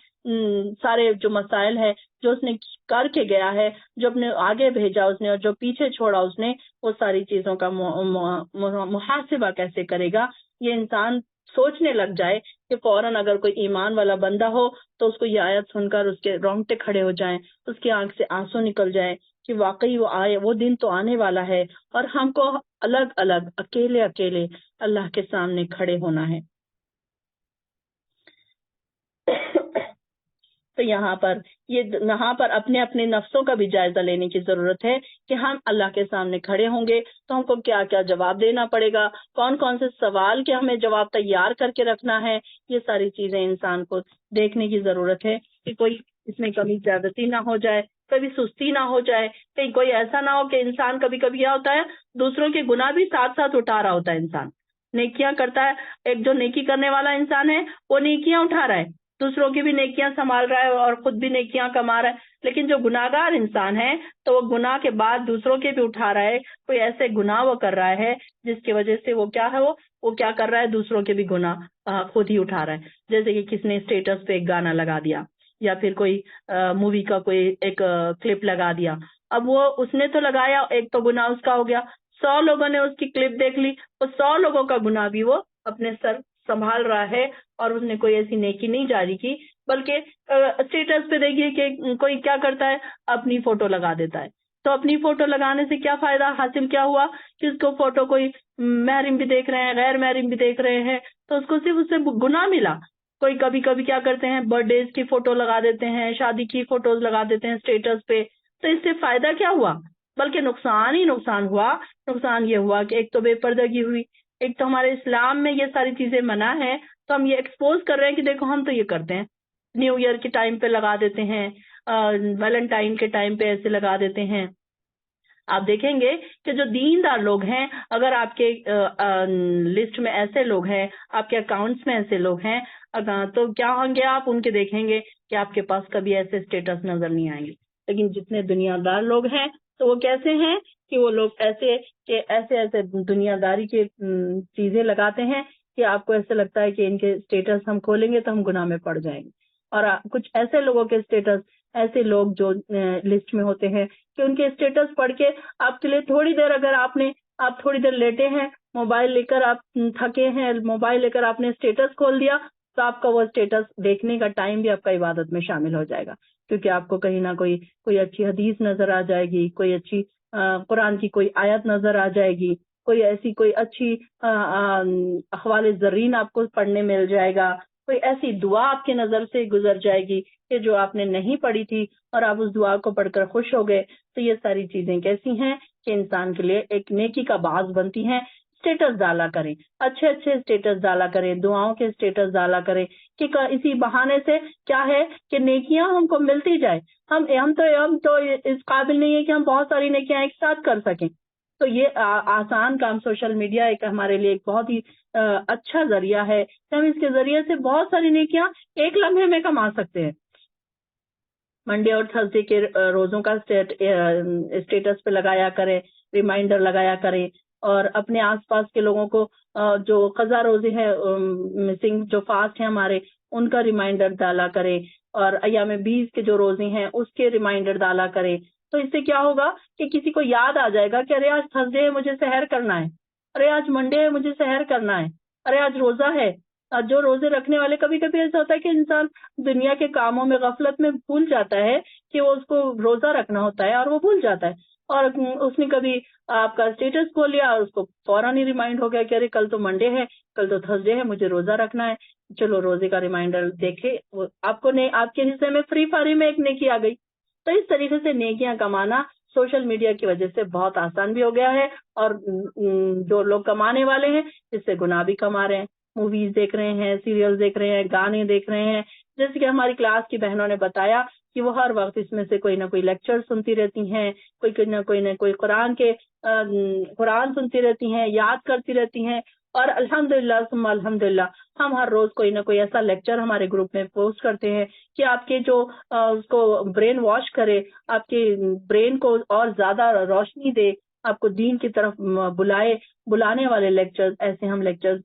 سارے جو مسائل ہے جو اس نے کر کے گیا ہے، جو اپنے آگے بھیجا اس نے اور جو پیچھے چھوڑا اس نے، وہ ساری چیزوں کا محاسبہ کیسے کرے گا۔ یہ انسان سوچنے لگ جائے کہ فوراً اگر کوئی ایمان والا بندہ ہو تو اس کو یہ آیت سن کر اس کے رونگٹے کھڑے ہو جائیں، اس کی آنکھ سے آنسو نکل جائیں کہ واقعی وہ دن تو آنے والا ہے اور ہم کو الگ الگ اکیلے اکیلے اللہ کے سامنے کھڑے ہونا ہے۔ تو یہاں پر اپنے اپنے نفسوں کا بھی جائزہ لینے کی ضرورت ہے کہ ہم اللہ کے سامنے کھڑے ہوں گے تو ہم کو کیا کیا جواب دینا پڑے گا، کون کون سے سوال کے ہمیں جواب تیار کر کے رکھنا ہے۔ یہ ساری چیزیں انسان کو دیکھنے کی ضرورت ہے کہ کوئی اس میں کبھی زیادتی نہ ہو جائے، کبھی سستی نہ ہو جائے، کہیں کوئی ایسا نہ ہو کہ انسان کبھی کبھی کیا ہوتا ہے دوسروں کے گناہ بھی ساتھ ساتھ اٹھا رہا ہوتا ہے۔ انسان نیکیاں کرتا ہے، ایک جو نیکی کرنے والا انسان ہے وہ نیکیاں اٹھا رہا ہے، دوسروں کی بھی نیکیاں سنبھال رہا ہے اور خود بھی نیکیاں کما رہا ہے۔ لیکن جو گناہگار انسان ہے تو وہ گناہ کے بعد دوسروں کے بھی اٹھا رہا ہے، کوئی ایسے گناہ وہ کر رہا ہے جس کی وجہ سے وہ کیا کر رہا ہے، دوسروں کے بھی گناہ خود ہی اٹھا رہا ہے۔ جیسے کہ کس نے اسٹیٹس پہ ایک گانا لگا دیا یا پھر کوئی مووی کا کوئی ایک کلپ لگا دیا، اب وہ اس نے تو لگایا، ایک تو گناہ اس کا ہو گیا، 100 لوگوں نے اس کی کلپ دیکھ لی، وہ 100 لوگوں کا گناہ بھی وہ اپنے سر سنبھال رہا ہے اور اس نے کوئی ایسی نیکی نہیں جاری کی، بلکہ اسٹیٹس پہ دیکھیے کہ کوئی کیا کرتا ہے، اپنی فوٹو لگا دیتا ہے۔ تو اپنی فوٹو لگانے سے کیا فائدہ حاصل کیا ہوا کہ اس کو فوٹو کوئی محرم بھی دیکھ رہے ہیں، غیر محرم بھی دیکھ رہے ہیں، تو اس کو صرف اس سے گناہ ملا۔ کوئی کبھی کبھی کیا کرتے ہیں، برتھ ڈیز کی فوٹو لگا دیتے ہیں، شادی کی فوٹوز لگا دیتے ہیں اسٹیٹس پہ، تو اس سے فائدہ کیا ہوا، بلکہ نقصان ہی نقصان ہوا۔ نقصان یہ ہوا کہ ایک تو بے پردگی ہوئی، ایک تو ہمارے اسلام میں یہ ساری چیزیں منع ہیں تو ہم یہ ایکسپوز کر رہے ہیں کہ دیکھو ہم تو یہ کرتے ہیں، نیو ایئر کے ٹائم پہ لگا دیتے ہیں، ویلنٹائن کے ٹائم پہ ایسے لگا دیتے ہیں۔ آپ دیکھیں گے کہ جو دیندار لوگ ہیں، اگر آپ کے لسٹ میں ایسے لوگ ہیں، آپ کے اکاؤنٹس میں ایسے لوگ ہیں، تو کیا ہوں گے آپ ان کے دیکھیں گے کہ آپ کے پاس کبھی ایسے اسٹیٹس نظر نہیں آئیں گے۔ لیکن جتنے دنیا دار لوگ ہیں تو وہ کیسے ہیں کہ وہ لوگ ایسے دنیا داری کے چیزیں لگاتے ہیں کہ آپ کو ایسے لگتا ہے کہ ان کے اسٹیٹس ہم کھولیں گے تو ہم گناہ میں پڑ جائیں گے. اور کچھ ایسے لوگوں کے اسٹیٹس، ایسے لوگ جو لسٹ میں ہوتے ہیں کہ ان کے اسٹیٹس پڑھ کے آپ کے لیے تھوڑی دیر، اگر آپ تھوڑی دیر لیٹے ہیں، موبائل لے کر آپ تھکے ہیں، موبائل لے کر آپ نے اسٹیٹس کھول دیا تو آپ کا وہ اسٹیٹس دیکھنے کا ٹائم بھی آپ کا عبادت میں شامل ہو جائے گا، کیونکہ آپ کو کہیں نہ کوئی اچھی حدیث نظر آ جائے گی، کوئی اچھی قرآن کی کوئی آیت نظر آ جائے گی، کوئی اچھی احوال زرین آپ کو پڑھنے مل جائے گا، کوئی ایسی دعا آپ کی نظر سے گزر جائے گی کہ جو آپ نے نہیں پڑھی تھی اور آپ اس دعا کو پڑھ کر خوش ہو گئے. تو یہ ساری چیزیں کیسی ہیں کہ انسان کے لیے ایک نیکی کا باعث بنتی ہیں. اسٹیٹس ڈالا کریں، اچھے اسٹیٹس ڈالا کریں، دعاؤں کے اسٹیٹس ڈالا کریں کہ اسی بہانے سے کیا ہے کہ نیکیاں ہم کو ملتی جائے. ہم تو اس قابل نہیں ہے کہ ہم بہت ساری نیکیاں ایک ساتھ کر سکیں. تو یہ آسان کام، سوشل میڈیا ایک ہمارے لیے ایک بہت ہی اچھا ذریعہ ہے کہ ہم اس کے ذریعے سے بہت ساری نیکیاں ایک لمحے میں کما سکتے ہیں. منڈے اور تھرسڈے کے روزوں کا اسٹیٹس پہ لگایا کریں، ریمائنڈر لگایا کریں، اور اپنے آس پاس کے لوگوں کو جو قضا روزے ہیں، مسنگ جو فاسٹ ہیں ہمارے، ان کا ریمائنڈر ڈالا کریں، اور ایام 20 کے جو روزے ہیں اس کے ریمائنڈر ڈالا کریں. تو اس سے کیا ہوگا کہ کسی کو یاد آ جائے گا کہ ارے آج تھرسڈے ہے، مجھے سحر کرنا ہے، ارے آج منڈے ہے، مجھے سحر کرنا ہے، ارے آج روزہ ہے. جو روزے رکھنے والے، کبھی کبھی ایسا ہوتا ہے کہ انسان دنیا کے کاموں میں غفلت میں بھول جاتا ہے کہ وہ اس کو روزہ رکھنا ہوتا ہے اور وہ بھول جاتا ہے، اور اس نے کبھی آپ کا اسٹیٹس کھول لیا اور اس کو فوراً ہی ریمائنڈ ہو گیا کہ ارے کل تو منڈے ہے، کل تو تھرسڈے ہے، مجھے روزہ رکھنا ہے، چلو روزے کا ریمائنڈر دیکھے. آپ کے حصے میں فری فاری میں ایک نیکی آ گئی. تو اس طریقے سے نیکیاں کمانا سوشل میڈیا کی وجہ سے بہت آسان بھی ہو گیا ہے، اور جو لوگ کمانے والے ہیں اس سے گناہ بھی کما رہے ہیں. موویز دیکھ رہے ہیں، سیریل دیکھ رہے ہیں، گانے دیکھ رہے ہیں. جیسے کہ ہماری کلاس کی بہنوں نے بتایا کہ وہ ہر وقت اس میں سے کوئی نہ کوئی لیکچر سنتی رہتی ہیں، کوئی نہ کوئی قرآن سنتی رہتی ہیں، یاد کرتی رہتی ہیں. اور الحمدللہ ثم الحمدللہ ہم ہر روز کوئی نہ کوئی ایسا لیکچر ہمارے گروپ میں پوسٹ کرتے ہیں کہ آپ کے جو اس کو برین واش کرے، آپ کے برین کو اور زیادہ روشنی دے، آپ کو دین کی طرف بلانے والے لیکچرز. ایسے ہم لیکچرز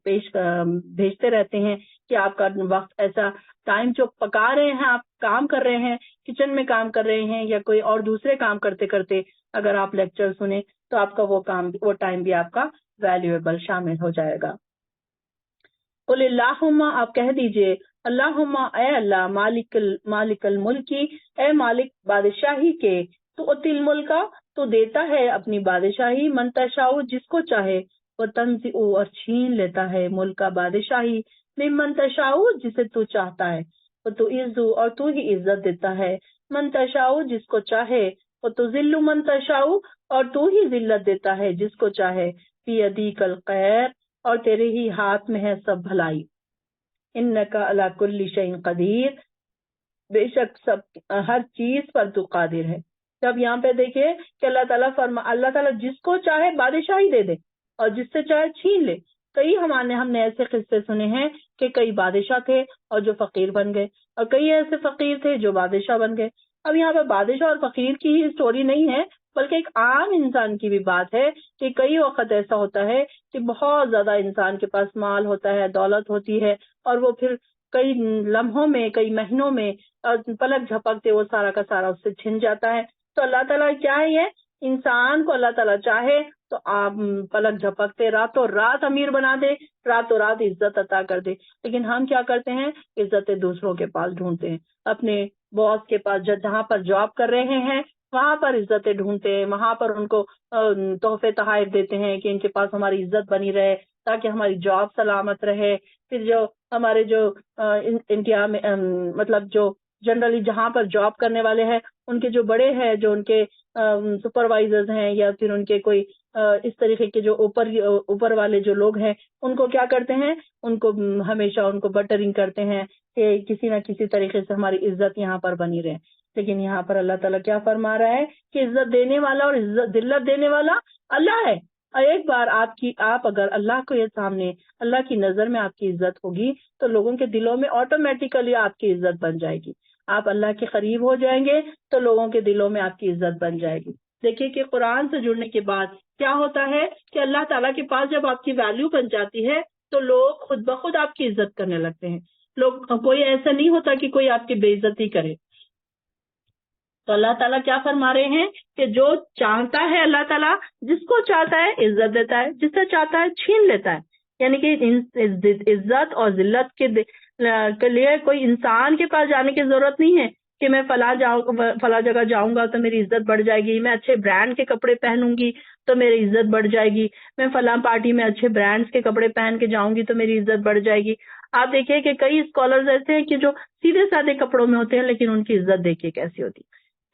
بھیجتے رہتے ہیں کہ آپ کا وقت ایسا ٹائم جو پکا رہے ہیں، آپ کام کر رہے ہیں، کچن میں کام کر رہے ہیں، یا کوئی اور دوسرے کام کرتے کرتے اگر آپ لیکچر سنیں تو آپ کا وہ ٹائم بھی آپ کا ویلیویبل شامل ہو جائے گا. قل اللہم، آپ کہہ دیجئے اللہم، اے اللہ، مالک الملکی، اے مالک بادشاہی کے، تو اتی الملکا، تو دیتا ہے اپنی بادشاہی، من تشاء، جس کو چاہے، وہ تنزع، اور چھین لیتا ہے ملکا بادشاہی، ممن تشاء، جسے تو چاہتا ہے، وہ تو عز، اور تو ہی عزت دیتا ہے، من تشاء، جس کو چاہے، وہ تو ذل من تشاء، اور تو ہی ذلت دیتا ہے جس کو چاہے، فی یدیک الخیر، اور تیرے ہی ہاتھ میں ہے سب بھلائی، انکا علی کل شیء قدیر، بے شک ہر چیز پر تو قادر ہے. جب یہاں پہ دیکھیں کہ اللہ تعالیٰ جس کو چاہے بادشاہی دے دے اور جس سے چاہے چھین لے. ہم نے ایسے قصے سنے ہیں کہ کئی بادشاہ تھے اور جو فقیر بن گئے، اور کئی ایسے فقیر تھے جو بادشاہ بن گئے. اب یہاں پہ بادشاہ اور فقیر کی ہی اسٹوری نہیں ہے، بلکہ ایک عام انسان کی بھی بات ہے کہ کئی وقت ایسا ہوتا ہے کہ بہت زیادہ انسان کے پاس مال ہوتا ہے، دولت ہوتی ہے، اور وہ پھر کئی لمحوں میں، کئی مہینوں میں، پلک جھپکتے وہ سارا کا سارا اس سے چھن جاتا ہے. تو اللہ تعالیٰ کیا ہے، یہ انسان کو اللہ تعالیٰ چاہے تو آپ پلک جھپکتے راتوں رات امیر بنا دے، راتوں رات عزت عطا کر دے. لیکن ہم کیا کرتے ہیں، عزتیں دوسروں کے پاس ڈھونڈتے ہیں، اپنے باس کے پاس، جہاں پر جاب کر رہے ہیں وہاں پر عزتیں ڈھونڈتے ہیں، وہاں پر ان کو تحفے تحائف دیتے ہیں کہ ان کے پاس ہماری عزت بنی رہے، تاکہ ہماری جاب سلامت رہے. پھر جو ہمارے جو انڈیا میں مطلب جو جنرلی جہاں پر جاب کرنے والے ہیں، ان کے جو بڑے ہیں، جو ان کے سپروائزرز ہیں، یا پھر ان کے کوئی اس طریقے کے جو اوپر والے جو لوگ ہیں، ان کو کیا کرتے ہیں، ان کو ہمیشہ ان کو بٹرنگ کرتے ہیں کہ کسی نہ کسی طریقے سے ہماری عزت یہاں پر بنی رہے. لیکن یہاں پر اللہ تعالیٰ کیا فرما رہا ہے کہ عزت دینے والا اور ذلت دینے والا اللہ ہے. اور ایک بار آپ اگر اللہ کو یہ سامنے، اللہ کی نظر میں آپ کی عزت ہوگی تو لوگوں کے دلوں میں آٹومیٹیکلی آپ کی عزت بن جائے گی. آپ اللہ کے قریب ہو جائیں گے تو لوگوں کے دلوں میں آپ کی عزت بن جائے گی. دیکھیے کہ قرآن سے جڑنے کے بعد کیا ہوتا ہے کہ اللہ تعالیٰ کے پاس جب آپ کی ویلیو بن جاتی ہے تو لوگ خود بخود آپ کی عزت کرنے لگتے ہیں. کوئی ایسا نہیں ہوتا کہ کوئی آپ کی بے عزتی کرے. تو اللہ تعالیٰ کیا فرما رہے ہیں کہ جو چاہتا ہے اللہ تعالیٰ جس کو چاہتا ہے عزت دیتا ہے، جس سے چاہتا ہے چھین لیتا ہے. یعنی کہ عزت اور ذلت کے لیے کوئی انسان کے پاس جانے کی ضرورت نہیں ہے کہ میں فلاں جگہ جاؤں گا تو میری عزت بڑھ جائے گی، میں اچھے برانڈ کے کپڑے پہنوں گی تو میری عزت بڑھ جائے گی، میں فلاں پارٹی میں اچھے برانڈز کے کپڑے پہن کے جاؤں گی تو میری عزت بڑھ جائے گی. آپ دیکھیں کہ کئی اسکالرز ایسے ہیں کہ جو سیدھے سادے کپڑوں میں ہوتے ہیں لیکن ان کی عزت دیکھیے کیسی ہوتی.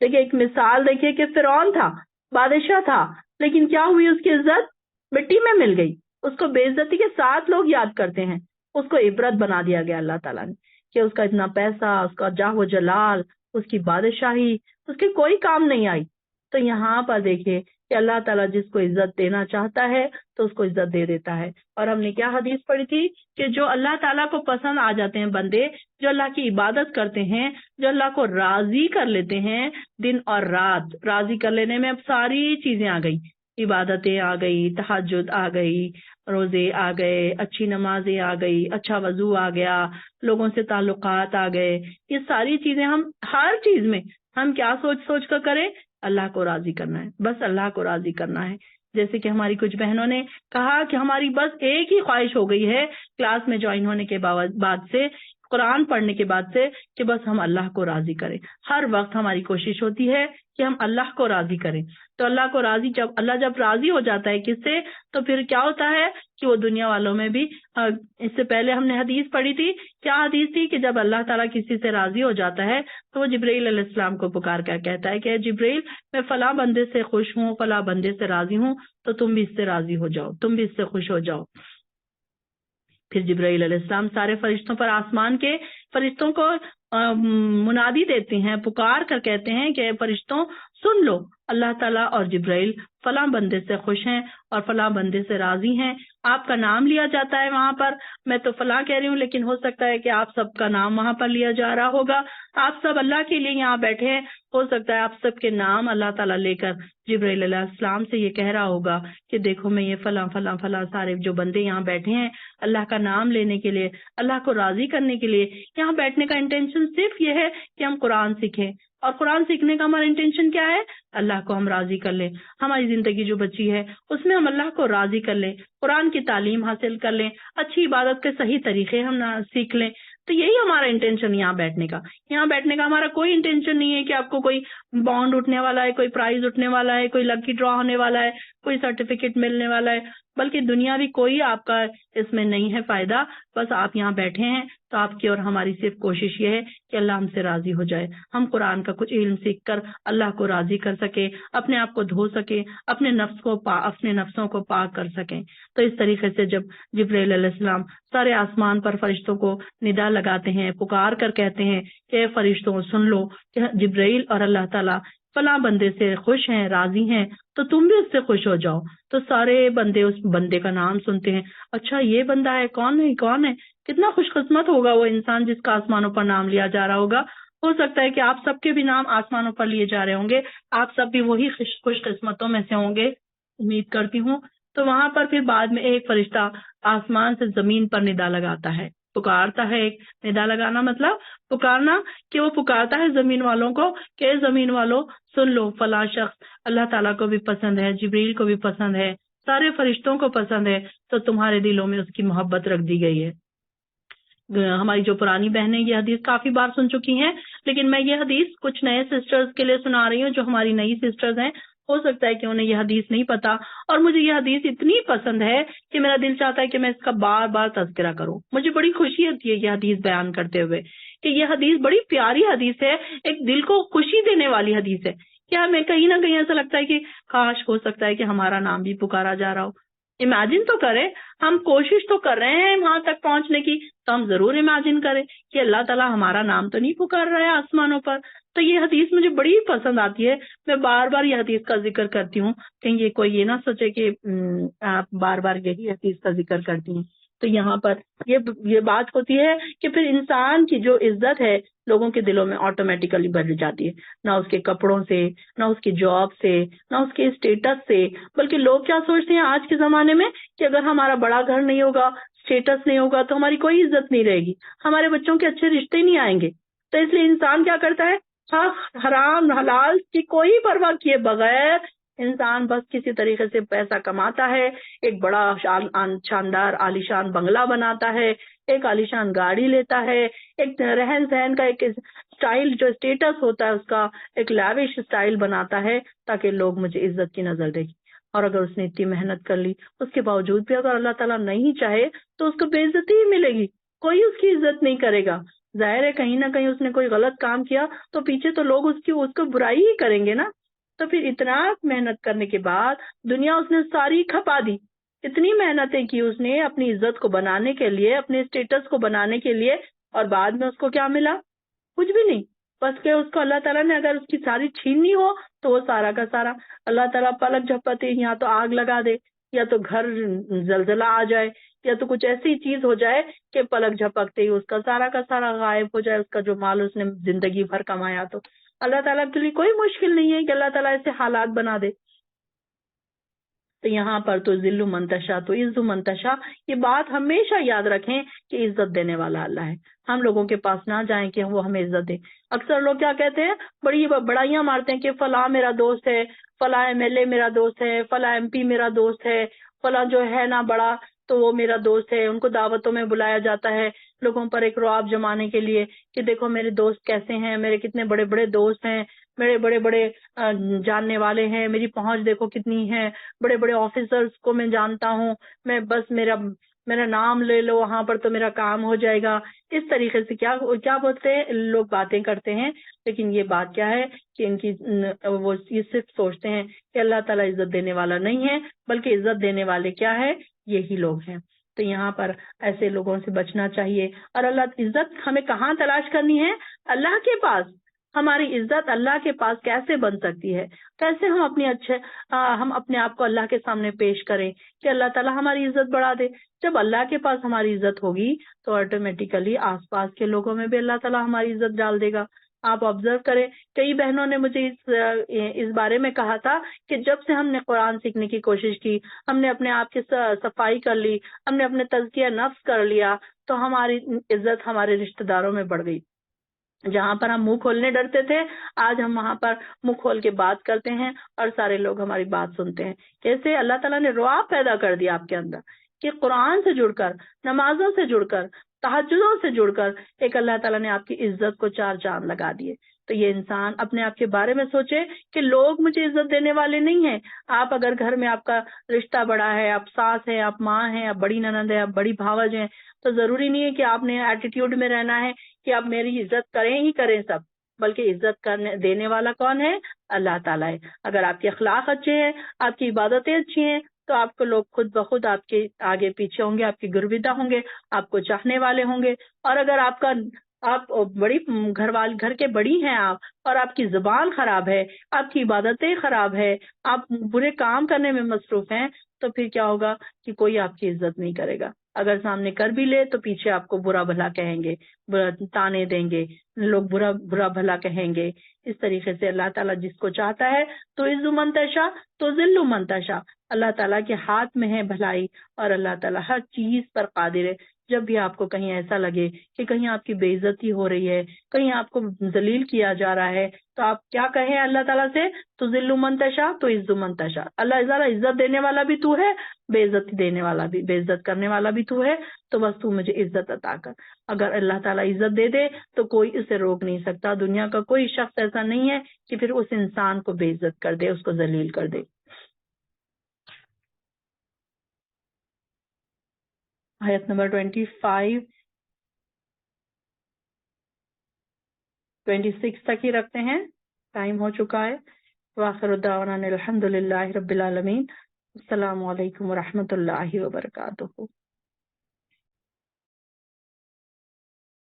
دیکھیے ایک مثال دیکھیے کہ فرعون تھا، بادشاہ تھا، لیکن کیا ہوئی اس کی عزت مٹی میں مل گئی. اس کو بے عزتی کے ساتھ لوگ یاد کرتے ہیں. اس کو عبرت بنا دیا گیا اللہ تعالیٰ نے کہ اس کا اتنا پیسہ، اس کا جاہ و جلال، اس کی بادشاہی اس کی کوئی کام نہیں آئی. تو یہاں پر دیکھیے کہ اللہ تعالیٰ جس کو عزت دینا چاہتا ہے تو اس کو عزت دے دیتا ہے. اور ہم نے کیا حدیث پڑھی تھی کہ جو اللہ تعالیٰ کو پسند آ جاتے ہیں بندے، جو اللہ کی عبادت کرتے ہیں، جو اللہ کو راضی کر لیتے ہیں دن اور رات. راضی کر لینے میں اب ساری چیزیں آ گئی، عبادتیں آ گئی، تہجد آ گئی، روزے آ گئے، اچھی نمازیں آ گئی، اچھا وضو آ گیا، لوگوں سے تعلقات آ گئے. یہ ساری چیزیں ہم ہر چیز میں ہم کیا سوچ کر کریں؟ اللہ کو راضی کرنا ہے، بس اللہ کو راضی کرنا ہے. جیسے کہ ہماری کچھ بہنوں نے کہا کہ ہماری بس ایک ہی خواہش ہو گئی ہے کلاس میں جوائن ہونے کے بعد سے، قرآن پڑھنے کے بعد سے، کہ بس ہم اللہ کو راضی کریں. ہر وقت ہماری کوشش ہوتی ہے کہ ہم اللہ کو راضی کریں. تو اللہ کو راضی جب راضی ہو جاتا ہے کس سے تو پھر کیا ہوتا ہے کہ وہ دنیا والوں میں بھی اس سے پہلے ہم نے حدیث پڑھی تھی. کیا حدیث تھی کہ جب اللہ تعالیٰ کسی سے راضی ہو جاتا ہے تو وہ جبرائیل علیہ السلام کو پکار کر کہتا ہے کہ جبرائیل میں فلاں بندے سے خوش ہوں، فلاں بندے سے راضی ہوں، تو تم بھی اس سے راضی ہو جاؤ، تم بھی اس سے خوش ہو جاؤ. پھر جبرائیل علیہ السلام سارے فرشتوں پر، آسمان کے فرشتوں کو منادی دیتے ہیں، پکار کر کہتے ہیں کہ فرشتوں سن لو، اللہ تعالیٰ اور جبرائیل فلاں بندے سے خوش ہیں اور فلاں بندے سے راضی ہیں. آپ کا نام لیا جاتا ہے وہاں پر. میں تو فلاں کہہ رہی ہوں لیکن ہو سکتا ہے کہ آپ سب کا نام وہاں پر لیا جا رہا ہوگا. آپ سب اللہ کے لیے یہاں بیٹھے ہیں، ہو سکتا ہے آپ سب کے نام اللہ تعالیٰ لے کر جبرائیل علیہ السلام سے یہ کہہ رہا ہوگا کہ دیکھو میں یہ فلاں فلاں فلاں سارے جو بندے یہاں بیٹھے ہیں اللہ کا نام لینے کے لیے، اللہ کو راضی کرنے کے لیے، یہاں بیٹھنے کا انٹینشن صرف یہ ہے کہ ہم قرآن سیکھیں. اور قرآن سیکھنے کا ہمارا انٹینشن کیا ہے؟ اللہ کو ہم راضی کر لیں. ہماری زندگی جو بچی ہے اس میں ہم اللہ کو راضی کر لیں، قرآن کی تعلیم حاصل کر لیں، اچھی عبادت کے صحیح طریقے ہم سیکھ لیں. تو یہی ہمارا انٹینشن یہاں بیٹھنے کا. یہاں بیٹھنے کا ہمارا کوئی انٹینشن نہیں ہے کہ آپ کو کوئی بانڈ اٹھنے والا ہے، کوئی پرائز اٹھنے والا ہے، کوئی لکی ڈرا ہونے والا ہے، کوئی سرٹیفکیٹ ملنے والا ہے، بلکہ دنیا بھی کوئی آپ کا اس میں نہیں ہے فائدہ. بس آپ یہاں بیٹھے ہیں تو آپ کی اور ہماری صرف کوشش یہ ہے کہ اللہ ہم سے راضی ہو جائے، ہم قرآن کا کچھ علم سیکھ کر اللہ کو راضی کر سکیں، اپنے آپ کو دھو سکیں، اپنے نفسوں کو پاک کر سکیں. تو اس طریقے سے جب جبرائیل علیہ السلام سارے آسمان پر فرشتوں کو ندا لگاتے ہیں، پکار کر کہتے ہیں کہ اے فرشتوں سن لو کہ جبرائیل اور اللہ تعالیٰ فلاں بندے سے خوش ہیں، راضی ہیں، تو تم بھی اس سے خوش ہو جاؤ. تو سارے بندے اس بندے کا نام سنتے ہیں. اچھا یہ بندہ ہے، کون ہے؟ کتنا خوش قسمت ہوگا وہ انسان جس کا آسمانوں پر نام لیا جا رہا ہوگا. ہو سکتا ہے کہ آپ سب کے بھی نام آسمانوں پر لیے جا رہے ہوں گے، آپ سب بھی وہی خوش قسمتوں میں سے ہوں گے، امید کرتی ہوں. تو وہاں پر پھر بعد میں ایک فرشتہ آسمان سے زمین پر ندا لگاتا ہے، پکارتا ہے. ایک ندا لگانا مطلب پکارنا، کہ وہ پکارتا ہے زمین والوں کو کہ زمین والوں سن لو، فلاں شخص اللہ تعالیٰ کو بھی پسند ہے، جبریل کو بھی پسند ہے، سارے فرشتوں کو پسند ہے، تو تمہارے دلوں میں اس کی محبت رکھ دی گئی ہے. ہماری جو پرانی بہنیں یہ حدیث کافی بار سن چکی ہیں، لیکن میں یہ حدیث کچھ نئے سسٹرز کے لیے سنا رہی ہوں جو ہماری نئی سسٹرز ہیں. ہو سکتا ہے کہ انہیں یہ حدیث نہیں پتا، اور مجھے یہ حدیث اتنی پسند ہے کہ میرا دل چاہتا ہے کہ میں اس کا بار بار تذکرہ کروں. مجھے بڑی خوشی ہوتی ہے یہ حدیث بیان کرتے ہوئے کہ یہ حدیث بڑی پیاری حدیث ہے، ایک دل کو خوشی دینے والی حدیث ہے. کیا ہمیں کہیں نہ کہیں ایسا لگتا ہے کہ کاش ہو سکتا ہے کہ ہمارا نام بھی پکارا جا رہا ہو. امیجن تو کریں، ہم کوشش تو کر رہے ہیں وہاں تک پہنچنے کی، تو ہم ضرور امیجن کریں کہ اللہ تعالیٰ ہمارا نام تو نہیں پکار رہا ہے آسمانوں پر. تو یہ حدیث مجھے بڑی پسند آتی ہے. میں بار بار یہ حدیث کا ذکر کرتی ہوں، کہیں یہ کوئی یہ نہ سوچے کہ آپ بار بار یہی حدیث کا ذکر کرتی ہیں. تو یہاں پر یہ بات ہوتی ہے کہ پھر انسان کی جو عزت ہے لوگوں کے دلوں میں آٹومیٹیکلی بڑھ جاتی ہے، نہ اس کے کپڑوں سے، نہ اس کی جاب سے، نہ اس کے اسٹیٹس سے، بلکہ لوگ کیا سوچتے ہیں آج کے زمانے میں کہ اگر ہمارا بڑا گھر نہیں ہوگا، اسٹیٹس نہیں ہوگا تو ہماری کوئی عزت نہیں رہے گی، ہمارے بچوں کے اچھے رشتے نہیں آئیں گے۔ تو اس لیے انسان کیا کرتا ہے، حق حرام حلال کی کوئی پرواہ کیے بغیر انسان بس کسی طریقے سے پیسہ کماتا ہے، ایک بڑا شاندار عالیشان بنگلہ بناتا ہے، ایک عالیشان گاڑی لیتا ہے، ایک رہن سہن کا ایک اسٹائل جو اسٹیٹس ہوتا ہے اس کا ایک لیوش اسٹائل بناتا ہے تاکہ لوگ مجھے عزت کی نظر دیکھیں۔ اور اگر اس نے اتنی محنت کر لی اس کے باوجود بھی اگر اللہ تعالیٰ نہیں چاہے تو اس کو بے عزتی ہی ملے گی، کوئی اس کی عزت نہیں کرے گا۔ ظاہر ہے کہیں نہ کہیں اس نے کوئی غلط کام کیا تو پیچھے تو لوگ اس کو برائی ہی کریں گے نا۔ تو پھر اتنا محنت کرنے کے بعد دنیا اس نے ساری کھپا دی، اتنی محنتیں کی اس نے اپنی عزت کو بنانے کے لیے، اپنے اسٹیٹس کو بنانے کے لیے، اور بعد میں اس کو کیا ملا؟ کچھ بھی نہیں، بس کہ اس کو اللہ تعالیٰ نے اگر اس کی ساری چھیننی ہو تو وہ سارا کا سارا اللہ تعالیٰ پلک جھپکتے یا تو آگ لگا دے، یا تو گھر زلزلہ آ جائے، یا تو کچھ ایسی چیز ہو جائے کہ پلک جھپکتے ہی اس کا سارا غائب ہو جائے، اس کا جو مال اس نے زندگی بھر کمایا۔ تو اللہ تعالیٰ کے لیے کوئی مشکل نہیں ہے کہ اللہ تعالیٰ ایسے حالات بنا دے۔ تو یہاں پر تو ذل منتشا تو عز منتشا، یہ بات ہمیشہ یاد رکھیں کہ عزت دینے والا اللہ ہے۔ ہم لوگوں کے پاس نہ جائیں کہ وہ ہمیں عزت دے۔ اکثر لوگ کیا کہتے ہیں، بڑی بڑائیاں مارتے ہیں کہ فلاں میرا دوست ہے، فلاں ایم ایل اے میرا دوست ہے، فلاں ایم پی میرا دوست ہے، فلاں جو ہے نا بڑا تو وہ میرا دوست ہے، ان کو دعوتوں میں بلایا جاتا ہے لوگوں پر ایک رعب جمانے کے لیے کہ دیکھو میرے دوست کیسے ہیں، میرے کتنے بڑے بڑے دوست ہیں، میرے بڑے بڑے جاننے والے ہیں، میری پہنچ دیکھو کتنی ہے، بڑے بڑے آفیسرز کو میں جانتا ہوں، میں بس میرا نام لے لو وہاں پر تو میرا کام ہو جائے گا۔ اس طریقے سے کیا بولتے ہیں لوگ، باتیں کرتے ہیں، لیکن یہ بات کیا ہے کہ ان کی وہ یہ صرف سوچتے ہیں کہ اللہ تعالیٰ عزت دینے والا نہیں ہے، بلکہ عزت دینے والے کیا ہے، یہی لوگ ہیں۔ تو یہاں پر ایسے لوگوں سے بچنا چاہیے۔ اور اللہ عزت ہمیں کہاں تلاش کرنی ہے؟ اللہ کے پاس۔ ہماری عزت اللہ کے پاس کیسے بن سکتی ہے؟ کیسے ہم اپنے آپ کو اللہ کے سامنے پیش کریں کہ اللہ تعالیٰ ہماری عزت بڑھا دے؟ جب اللہ کے پاس ہماری عزت ہوگی تو آٹومیٹیکلی آس پاس کے لوگوں میں بھی اللہ تعالیٰ ہماری عزت ڈال دے گا۔ آپ آبزرو کریں، کئی بہنوں نے مجھے اس بارے میں کہا تھا کہ جب سے ہم نے قرآن سیکھنے کی کوشش کی، ہم نے اپنے آپ کی صفائی کر لی، ہم نے اپنے تزکیہ نفس کر لیا، تو ہماری عزت ہمارے رشتہ داروں میں بڑھ گئی۔ جہاں پر ہم منہ کھولنے ڈرتے تھے، آج ہم وہاں پر منہ کھول کے بات کرتے ہیں اور سارے لوگ ہماری بات سنتے ہیں۔ کیسے اللہ تعالیٰ نے رعب پیدا کر دیا آپ کے اندر کہ قرآن سے جڑ کر، نمازوں سے جڑ کر، تہجدوں سے جڑ کر ایک اللہ تعالیٰ نے آپ کی عزت کو چار چاند لگا دیے۔ تو یہ انسان اپنے آپ کے بارے میں سوچے کہ لوگ مجھے عزت دینے والے نہیں ہیں۔ آپ اگر گھر میں آپ کا رشتہ بڑا ہے، آپ ساس ہیں، آپ ماں ہیں، آپ بڑی ننند ہیں، آپ بڑی بھاوج ہیں، تو ضروری نہیں ہے کہ آپ نے ایٹیٹیوڈ میں رہنا ہے کہ آپ میری عزت کریں ہی کریں سب، بلکہ عزت کرنے دینے والا کون ہے؟ اللہ تعالیٰ ہے۔ اگر آپ کے اخلاق اچھے ہیں، آپ کی عبادتیں اچھی ہیں، تو آپ کو لوگ خود بخود آپ کے آگے پیچھے ہوں گے، آپ کی گرویدہ ہوں گے، آپ کو چاہنے والے ہوں گے۔ اور اگر آپ بڑی گھر کے بڑی ہیں آپ، اور آپ کی زبان خراب ہے، آپ کی عبادتیں خراب ہے، آپ برے کام کرنے میں مصروف ہیں، تو پھر کیا ہوگا کہ کوئی آپ کی عزت نہیں کرے گا۔ اگر سامنے کر بھی لے تو پیچھے آپ کو برا بھلا کہیں گے، تانے دیں گے لوگ، برا بھلا کہیں گے۔ اس طریقے سے اللہ تعالیٰ جس کو چاہتا ہے تو عز منتشا تو ذل منتشا، اللہ تعالیٰ کے ہاتھ میں ہے بھلائی، اور اللہ تعالیٰ ہر چیز پر قادر ہے۔ جب بھی آپ کو کہیں ایسا لگے کہ کہیں آپ کی بے عزتی ہو رہی ہے، کہیں آپ کو ذلیل کیا جا رہا ہے، تو آپ کیا کہیں اللہ تعالیٰ سے؟ تو ذل منتشا تو عز منتشا، اللہ تعالیٰ عزت دینے والا بھی تو ہے، بے عزت دینے والا بھی، بے عزت کرنے والا بھی تو ہے، تو بس تو مجھے عزت عطا کر۔ اگر اللہ تعالیٰ عزت دے دے تو کوئی اسے روک نہیں سکتا، دنیا کا کوئی شخص ایسا نہیں ہے کہ پھر اس انسان کو بے عزت کر دے، اس کو ذلیل کر دے۔ آیت نمبر 26 تک ہی رکھتے ہیں، ٹائم ہو چکا ہے۔ وآخر دعوانا الحمد للہ رب العالمین۔ السلام علیکم ورحمۃ اللہ وبرکاتہ۔